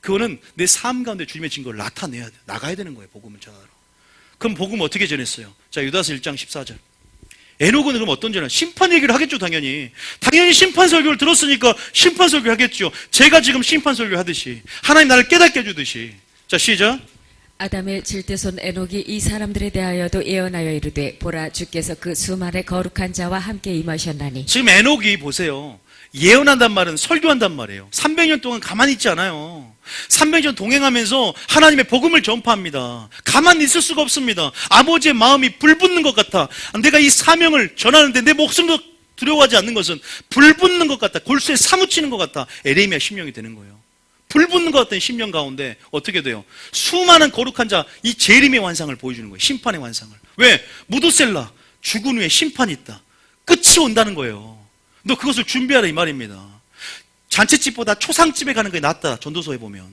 그거는 내 삶 가운데 주님의 증거를 나타내야 돼요. 나가야 되는 거예요, 복음을 전하러. 그럼 복음 어떻게 전했어요? 자, 유다서 1장 14절. 에녹은 그럼 어떤 전화? 심판 얘기를 하겠죠, 당연히. 당연히 심판 설교를 들었으니까 심판 설교를 하겠죠. 제가 지금 심판 설교를 하듯이 하나님 나를 깨닫게 해주듯이. 자, 시작. 아담의 질대손 에녹이 이 사람들에 대하여도 예언하여 이르되 보라 주께서 그 수만의 거룩한 자와 함께 임하셨나니. 지금 에녹이 보세요. 예언한단 말은 설교한단 말이에요. 300년 동안 가만히 있지 않아요. 300년 동행하면서 하나님의 복음을 전파합니다. 가만히 있을 수가 없습니다. 아버지의 마음이 불붙는 것 같아. 내가 이 사명을 전하는데 내 목숨도 두려워하지 않는 것은 불붙는 것 같다. 골수에 사무치는 것 같다. 에레미야 심령이 되는 거예요. 불붙는 것 같은 심령 가운데 어떻게 돼요? 수많은 거룩한 자, 이 재림의 환상을 보여주는 거예요. 심판의 환상을. 왜? 무드셀라, 죽은 후에 심판이 있다. 끝이 온다는 거예요. 너 그것을 준비하라 이 말입니다. 잔치집보다 초상집에 가는 게 낫다. 전도서에 보면.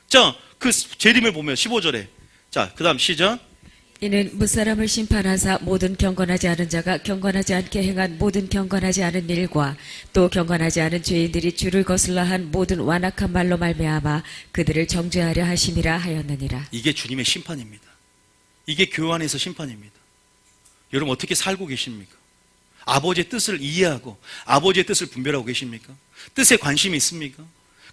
자, 그 재림을 보면 15절에. 자, 그 다음 시작. 이는 무사람을 심판하사 모든 경건하지 않은 자가 경건하지 않게 행한 모든 경건하지 않은 일과 또 경건하지 않은 죄인들이 주를 거슬러 한 모든 완악한 말로 말미암아 그들을 정죄하려 하심이라 하였느니라. 이게 주님의 심판입니다. 이게 교회 안에서 심판입니다. 여러분 어떻게 살고 계십니까? 아버지의 뜻을 이해하고 아버지의 뜻을 분별하고 계십니까? 뜻에 관심이 있습니까?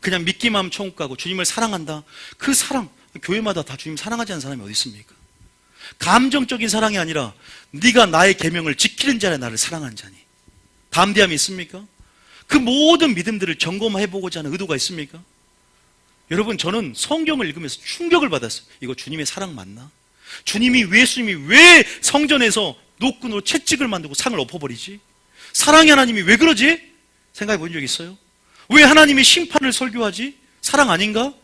그냥 믿기만 하면 천국 가고 주님을 사랑한다. 그 사랑, 교회마다 다 주님 사랑하지 않는 사람이 어디 있습니까? 감정적인 사랑이 아니라 네가 나의 계명을 지키는 자라 나를 사랑하는 자니. 담대함이 있습니까? 그 모든 믿음들을 점검해보고자 하는 의도가 있습니까? 여러분, 저는 성경을 읽으면서 충격을 받았어요. 이거 주님의 사랑 맞나? 예수님이 왜 성전에서 노끈으로 채찍을 만들고 상을 엎어버리지? 사랑의 하나님이 왜 그러지? 생각해 본 적 있어요? 왜 하나님이 심판을 설교하지? 사랑 아닌가?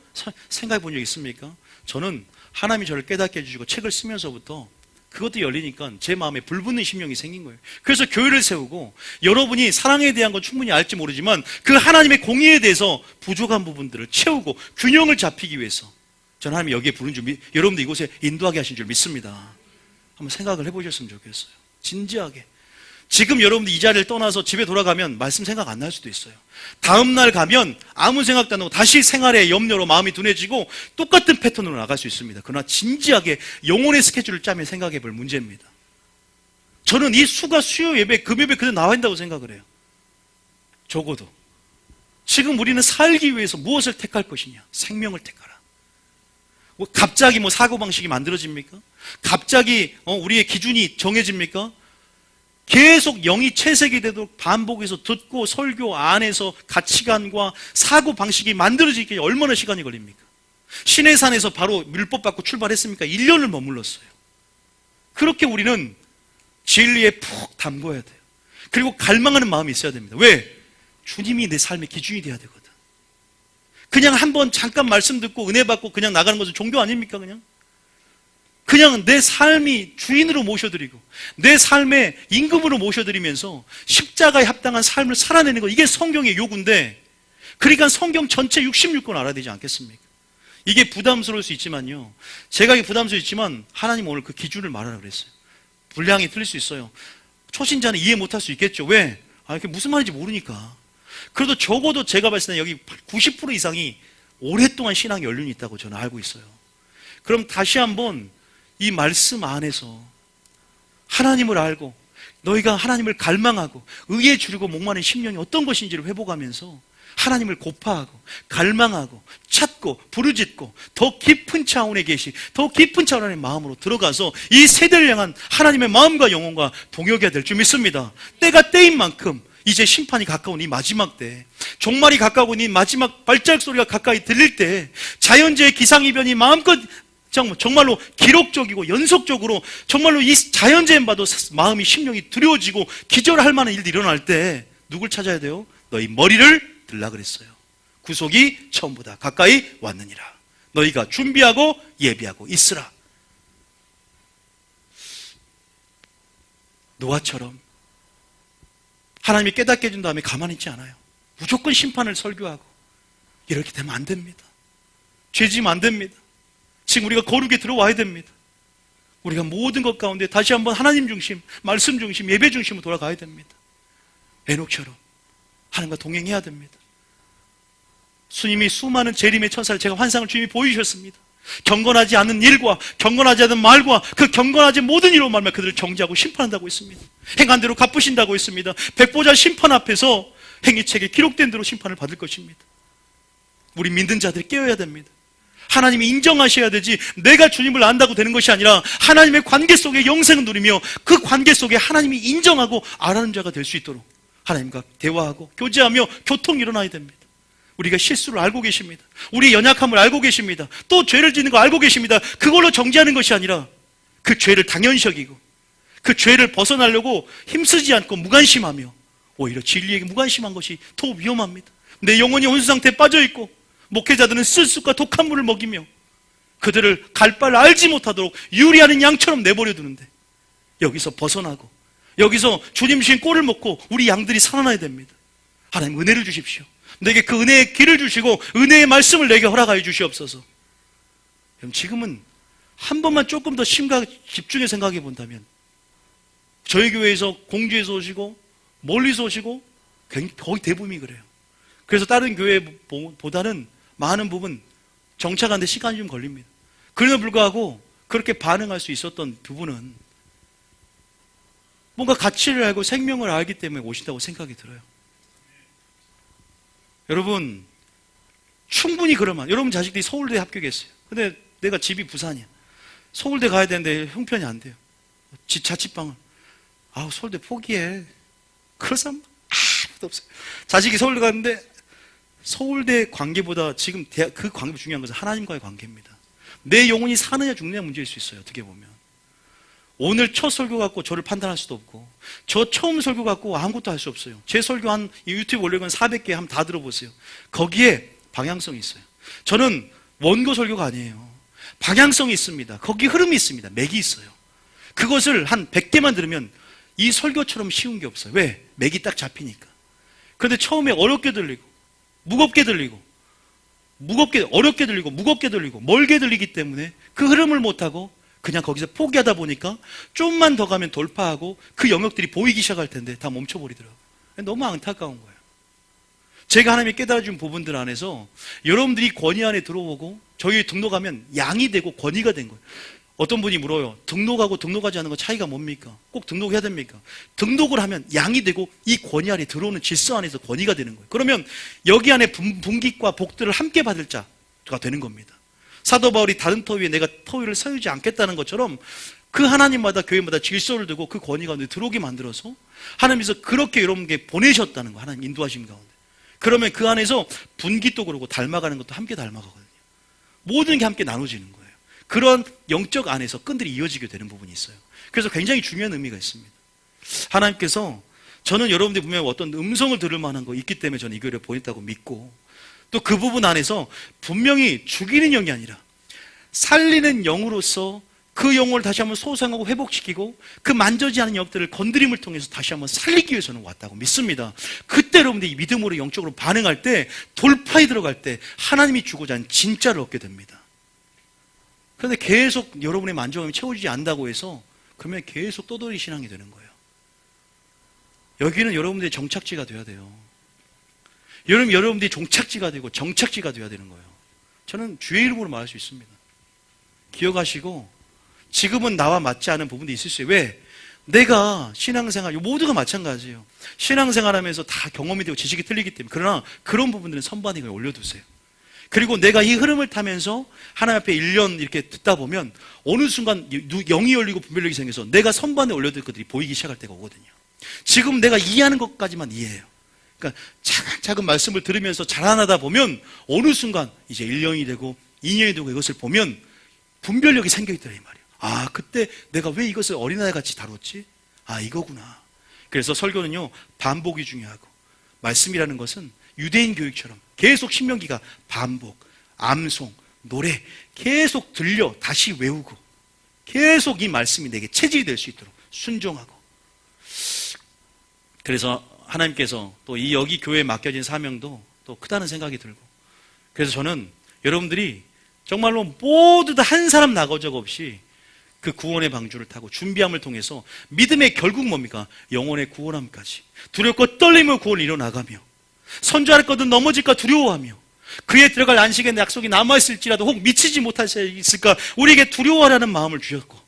생각해 본 적 있습니까? 저는 하나님이 저를 깨닫게 해주시고 책을 쓰면서부터 그것도 열리니까 제 마음에 불붙는 심령이 생긴 거예요. 그래서 교회를 세우고 여러분이 사랑에 대한 건 충분히 알지 모르지만 그 하나님의 공의에 대해서 부족한 부분들을 채우고 균형을 잡히기 위해서 저는 하나님이 여기에 부른 줄 여러분들 이곳에 인도하게 하신 줄 믿습니다. 한번 생각을 해보셨으면 좋겠어요. 진지하게. 지금 여러분들 이 자리를 떠나서 집에 돌아가면 말씀 생각 안 날 수도 있어요. 다음 날 가면 아무 생각도 안 하고 다시 생활의 염려로 마음이 둔해지고 똑같은 패턴으로 나갈 수 있습니다. 그러나 진지하게 영혼의 스케줄을 짜면 생각해 볼 문제입니다. 저는 이 수가 수요 예배, 금요예배 그대로 나와야 한다고 생각을 해요. 적어도. 지금 우리는 살기 위해서 무엇을 택할 것이냐? 생명을 택하라. 갑자기 사고방식이 만들어집니까? 갑자기 우리의 기준이 정해집니까? 계속 영이 채색이 되도록 반복해서 듣고 설교 안에서 가치관과 사고방식이 만들어지기 얼마나 시간이 걸립니까? 시내산에서 바로 율법 받고 출발했습니까? 1년을 머물렀어요. 그렇게 우리는 진리에 푹 담궈야 돼요. 그리고 갈망하는 마음이 있어야 됩니다. 왜? 주님이 내 삶의 기준이 돼야 되거든. 그냥 한번 잠깐 말씀 듣고 은혜 받고 그냥 나가는 것은 종교 아닙니까? 그냥 내 삶이 주인으로 모셔드리고 내 삶의 임금으로 모셔드리면서 십자가에 합당한 삶을 살아내는 것, 이게 성경의 요구인데, 그러니까 성경 전체 66권 알아야 되지 않겠습니까? 이게 부담스러울 수 있지만요, 제가 이게 부담스럽지만 하나님 오늘 그 기준을 말하라 그랬어요. 분량이 틀릴 수 있어요. 초신자는 이해 못할 수 있겠죠. 왜? 이게 무슨 말인지 모르니까. 그래도 적어도 제가 봤을 때 여기 90% 이상이 오랫동안 신앙의 연륜이 있다고 저는 알고 있어요. 그럼 다시 한번 이 말씀 안에서 하나님을 알고 너희가 하나님을 갈망하고 의에 주려고 목마른 심령이 어떤 것인지를 회복하면서 하나님을 고파하고 갈망하고 찾고 부르짖고 더 깊은 차원에 더 깊은 차원의 마음으로 들어가서 이 세대를 향한 하나님의 마음과 영혼과 동역해야 될 줄 믿습니다. 때가 때인 만큼 이제 심판이 가까운 이 마지막 때, 종말이 가까운 이 마지막 발자국 소리가 가까이 들릴 때, 자연재해 기상이변이 마음껏 정말로 기록적이고 연속적으로 정말로 이 자연재해만 봐도 마음이 심령이 두려워지고 기절할 만한 일들이 일어날 때 누굴 찾아야 돼요? 너희 머리를 들라 그랬어요. 구속이 처음보다 가까이 왔느니라. 너희가 준비하고 예비하고 있으라. 노아처럼 하나님이 깨닫게 해준 다음에 가만히 있지 않아요. 무조건 심판을 설교하고 이렇게 되면 안 됩니다. 죄지면 안 됩니다. 지금 우리가 거룩에 들어와야 됩니다. 우리가 모든 것 가운데 다시 한번 하나님 중심, 말씀 중심, 예배 중심으로 돌아가야 됩니다. 에녹처럼 하나님과 동행해야 됩니다. 주님이 수많은 재림의 천사를 제가 환상을 주님이 보여주셨습니다. 경건하지 않는 일과 경건하지 않은 말과 그 경건하지 모든 일로 말하면 그들을 정죄하고 심판한다고 했습니다. 행한 대로 갚으신다고 했습니다. 백보자 심판 앞에서 행위책에 기록된 대로 심판을 받을 것입니다. 우리 믿는 자들이 깨어야 됩니다. 하나님이 인정하셔야 되지 내가 주님을 안다고 되는 것이 아니라 하나님의 관계 속에 영생을 누리며 그 관계 속에 하나님이 인정하고 알아는 자가 될 수 있도록 하나님과 대화하고 교제하며 교통이 일어나야 됩니다. 우리가 실수를 알고 계십니다. 우리의 연약함을 알고 계십니다. 또 죄를 짓는 거 알고 계십니다. 그걸로 정죄하는 것이 아니라 그 죄를 당연시 여기고 그 죄를 벗어나려고 힘쓰지 않고 무관심하며 오히려 진리에게 무관심한 것이 더 위험합니다. 내 영혼이 혼수 상태에 빠져있고 목회자들은 쓸쓸과 독한 물을 먹이며 그들을 갈 바를 알지 못하도록 유리하는 양처럼 내버려 두는데 여기서 벗어나고 여기서 주님 주신 꼴을 먹고 우리 양들이 살아나야 됩니다. 하나님 은혜를 주십시오. 내게 그 은혜의 길을 주시고 은혜의 말씀을 내게 허락하여 주시옵소서. 그럼 지금은 한 번만 조금 더 집중해 생각해 본다면 저희 교회에서 공주에서 오시고 멀리서 오시고 거의 대부분이 그래요. 그래서 다른 교회보다는 많은 부분 정착하는데 시간이 좀 걸립니다. 그럼에도 불구하고 그렇게 반응할 수 있었던 부분은 뭔가 가치를 알고 생명을 알기 때문에 오신다고 생각이 들어요. 여러분 충분히 그러면 여러분 자식들이 서울대에 합격했어요. 근데 내가 집이 부산이야. 서울대 가야 되는데 형편이 안 돼요. 자취방을 서울대 포기해. 그런 사람 아무도 없어요. 자식이 서울대 갔는데 서울대 관계보다 지금 그 관계보다 중요한 것은 하나님과의 관계입니다. 내 영혼이 사느냐 죽느냐 문제일 수 있어요. 어떻게 보면 오늘 첫 설교 갖고 저를 판단할 수도 없고 저 처음 설교 갖고 아무것도 할 수 없어요. 제 설교 한 유튜브 올리건 400개 한번 다 들어보세요. 거기에 방향성이 있어요. 저는 원고 설교가 아니에요. 방향성이 있습니다. 거기 흐름이 있습니다. 맥이 있어요. 그것을 한 100개만 들으면 이 설교처럼 쉬운 게 없어요. 왜? 맥이 딱 잡히니까. 그런데 처음에 어렵게 들리고 무겁게 들리고 어렵게 들리고 무겁게 들리고 멀게 들리기 때문에 그 흐름을 못하고 그냥 거기서 포기하다 보니까 좀만 더 가면 돌파하고 그 영역들이 보이기 시작할 텐데 다 멈춰버리더라고요. 너무 안타까운 거예요. 제가 하나님이 깨달아준 부분들 안에서 여러분들이 권위 안에 들어오고 저희 등록하면 양이 되고 권위가 된 거예요. 어떤 분이 물어요. 등록하고 등록하지 않는 거 차이가 뭡니까? 꼭 등록해야 됩니까? 등록을 하면 양이 되고 이 권위 안에 들어오는 질서 안에서 권위가 되는 거예요. 그러면 여기 안에 분깃과 복들을 함께 받을 자가 되는 겁니다. 사도 바울이 다른 터 위에 내가 터 위를 세우지 않겠다는 것처럼 그 하나님마다 교회마다 질서를 두고 그 권위가 들어오게 만들어서 하나님께서 그렇게 여러분께 보내셨다는 거, 하나님 인도하신 가운데. 그러면 그 안에서 분깃도 그러고 닮아가는 것도 함께 닮아가거든요. 모든 게 함께 나눠지는 거예요. 그런 영적 안에서 끈들이 이어지게 되는 부분이 있어요. 그래서 굉장히 중요한 의미가 있습니다. 하나님께서 저는 여러분들이 분명히 어떤 음성을 들을 만한 거 있기 때문에 저는 이 교회를 보냈다고 믿고 또 그 부분 안에서 분명히 죽이는 영이 아니라 살리는 영으로서 그 영혼을 다시 한번 소생하고 회복시키고 그 만져지 않은 영들을 건드림을 통해서 다시 한번 살리기 위해서는 왔다고 믿습니다. 그때 여러분들이 믿음으로 영적으로 반응할 때 돌파에 들어갈 때 하나님이 주고자 하는 진짜를 얻게 됩니다. 그런데 계속 여러분의 만족감이 채워지지 않는다고 해서 그러면 계속 떠돌이 신앙이 되는 거예요. 여기는 여러분들의 정착지가 돼야 돼요. 여러분들이 종착지가 되고 정착지가 돼야 되는 거예요. 저는 주의 이름으로 말할 수 있습니다. 기억하시고 지금은 나와 맞지 않은 부분도 있을 수 있어요. 왜? 내가 신앙생활, 모두가 마찬가지예요. 신앙생활하면서 다 경험이 되고 지식이 틀리기 때문에. 그러나 그런 부분들은 선반에 올려두세요. 그리고 내가 이 흐름을 타면서 하나님 앞에 1년 이렇게 듣다 보면 어느 순간 영이 열리고 분별력이 생겨서 내가 선반에 올려둘 것들이 보이기 시작할 때가 오거든요. 지금 내가 이해하는 것까지만 이해해요. 그러니까 차근차근 말씀을 들으면서 자라나다 보면 어느 순간 이제 1년이 되고 2년이 되고 이것을 보면 분별력이 생겨있더라 이 말이에요. 아, 그때 내가 왜 이것을 어린아이 같이 다뤘지? 아, 이거구나. 그래서 설교는요, 반복이 중요하고, 말씀이라는 것은 유대인 교육처럼 계속 신명기가 반복, 암송, 노래 계속 들려 다시 외우고 계속 이 말씀이 내게 체질이 될 수 있도록 순종하고. 그래서 하나님께서 또 이 여기 교회에 맡겨진 사명도 또 크다는 생각이 들고, 그래서 저는 여러분들이 정말로 모두 다 한 사람 나거적 없이 그 구원의 방주를 타고 준비함을 통해서 믿음의 결국 뭡니까? 영혼의 구원함까지 두렵고 떨림의 구원을 이뤄나가며, 선조할 것은 넘어질까 두려워하며, 그에 들어갈 안식의 약속이 남아있을지라도 혹 미치지 못할 수 있을까 우리에게 두려워하라는 마음을 주셨고,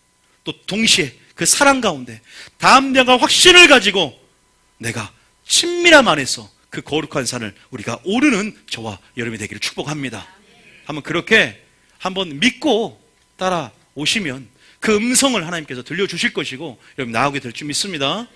또 동시에 그 사랑 가운데 담대함과 확신을 가지고 내가 친밀함 안에서 그 거룩한 산을 우리가 오르는 저와 여러분이 되기를 축복합니다. 한번 그렇게 한번 믿고 따라오시면 그 음성을 하나님께서 들려주실 것이고 여러분 나오게 될 줄 믿습니다.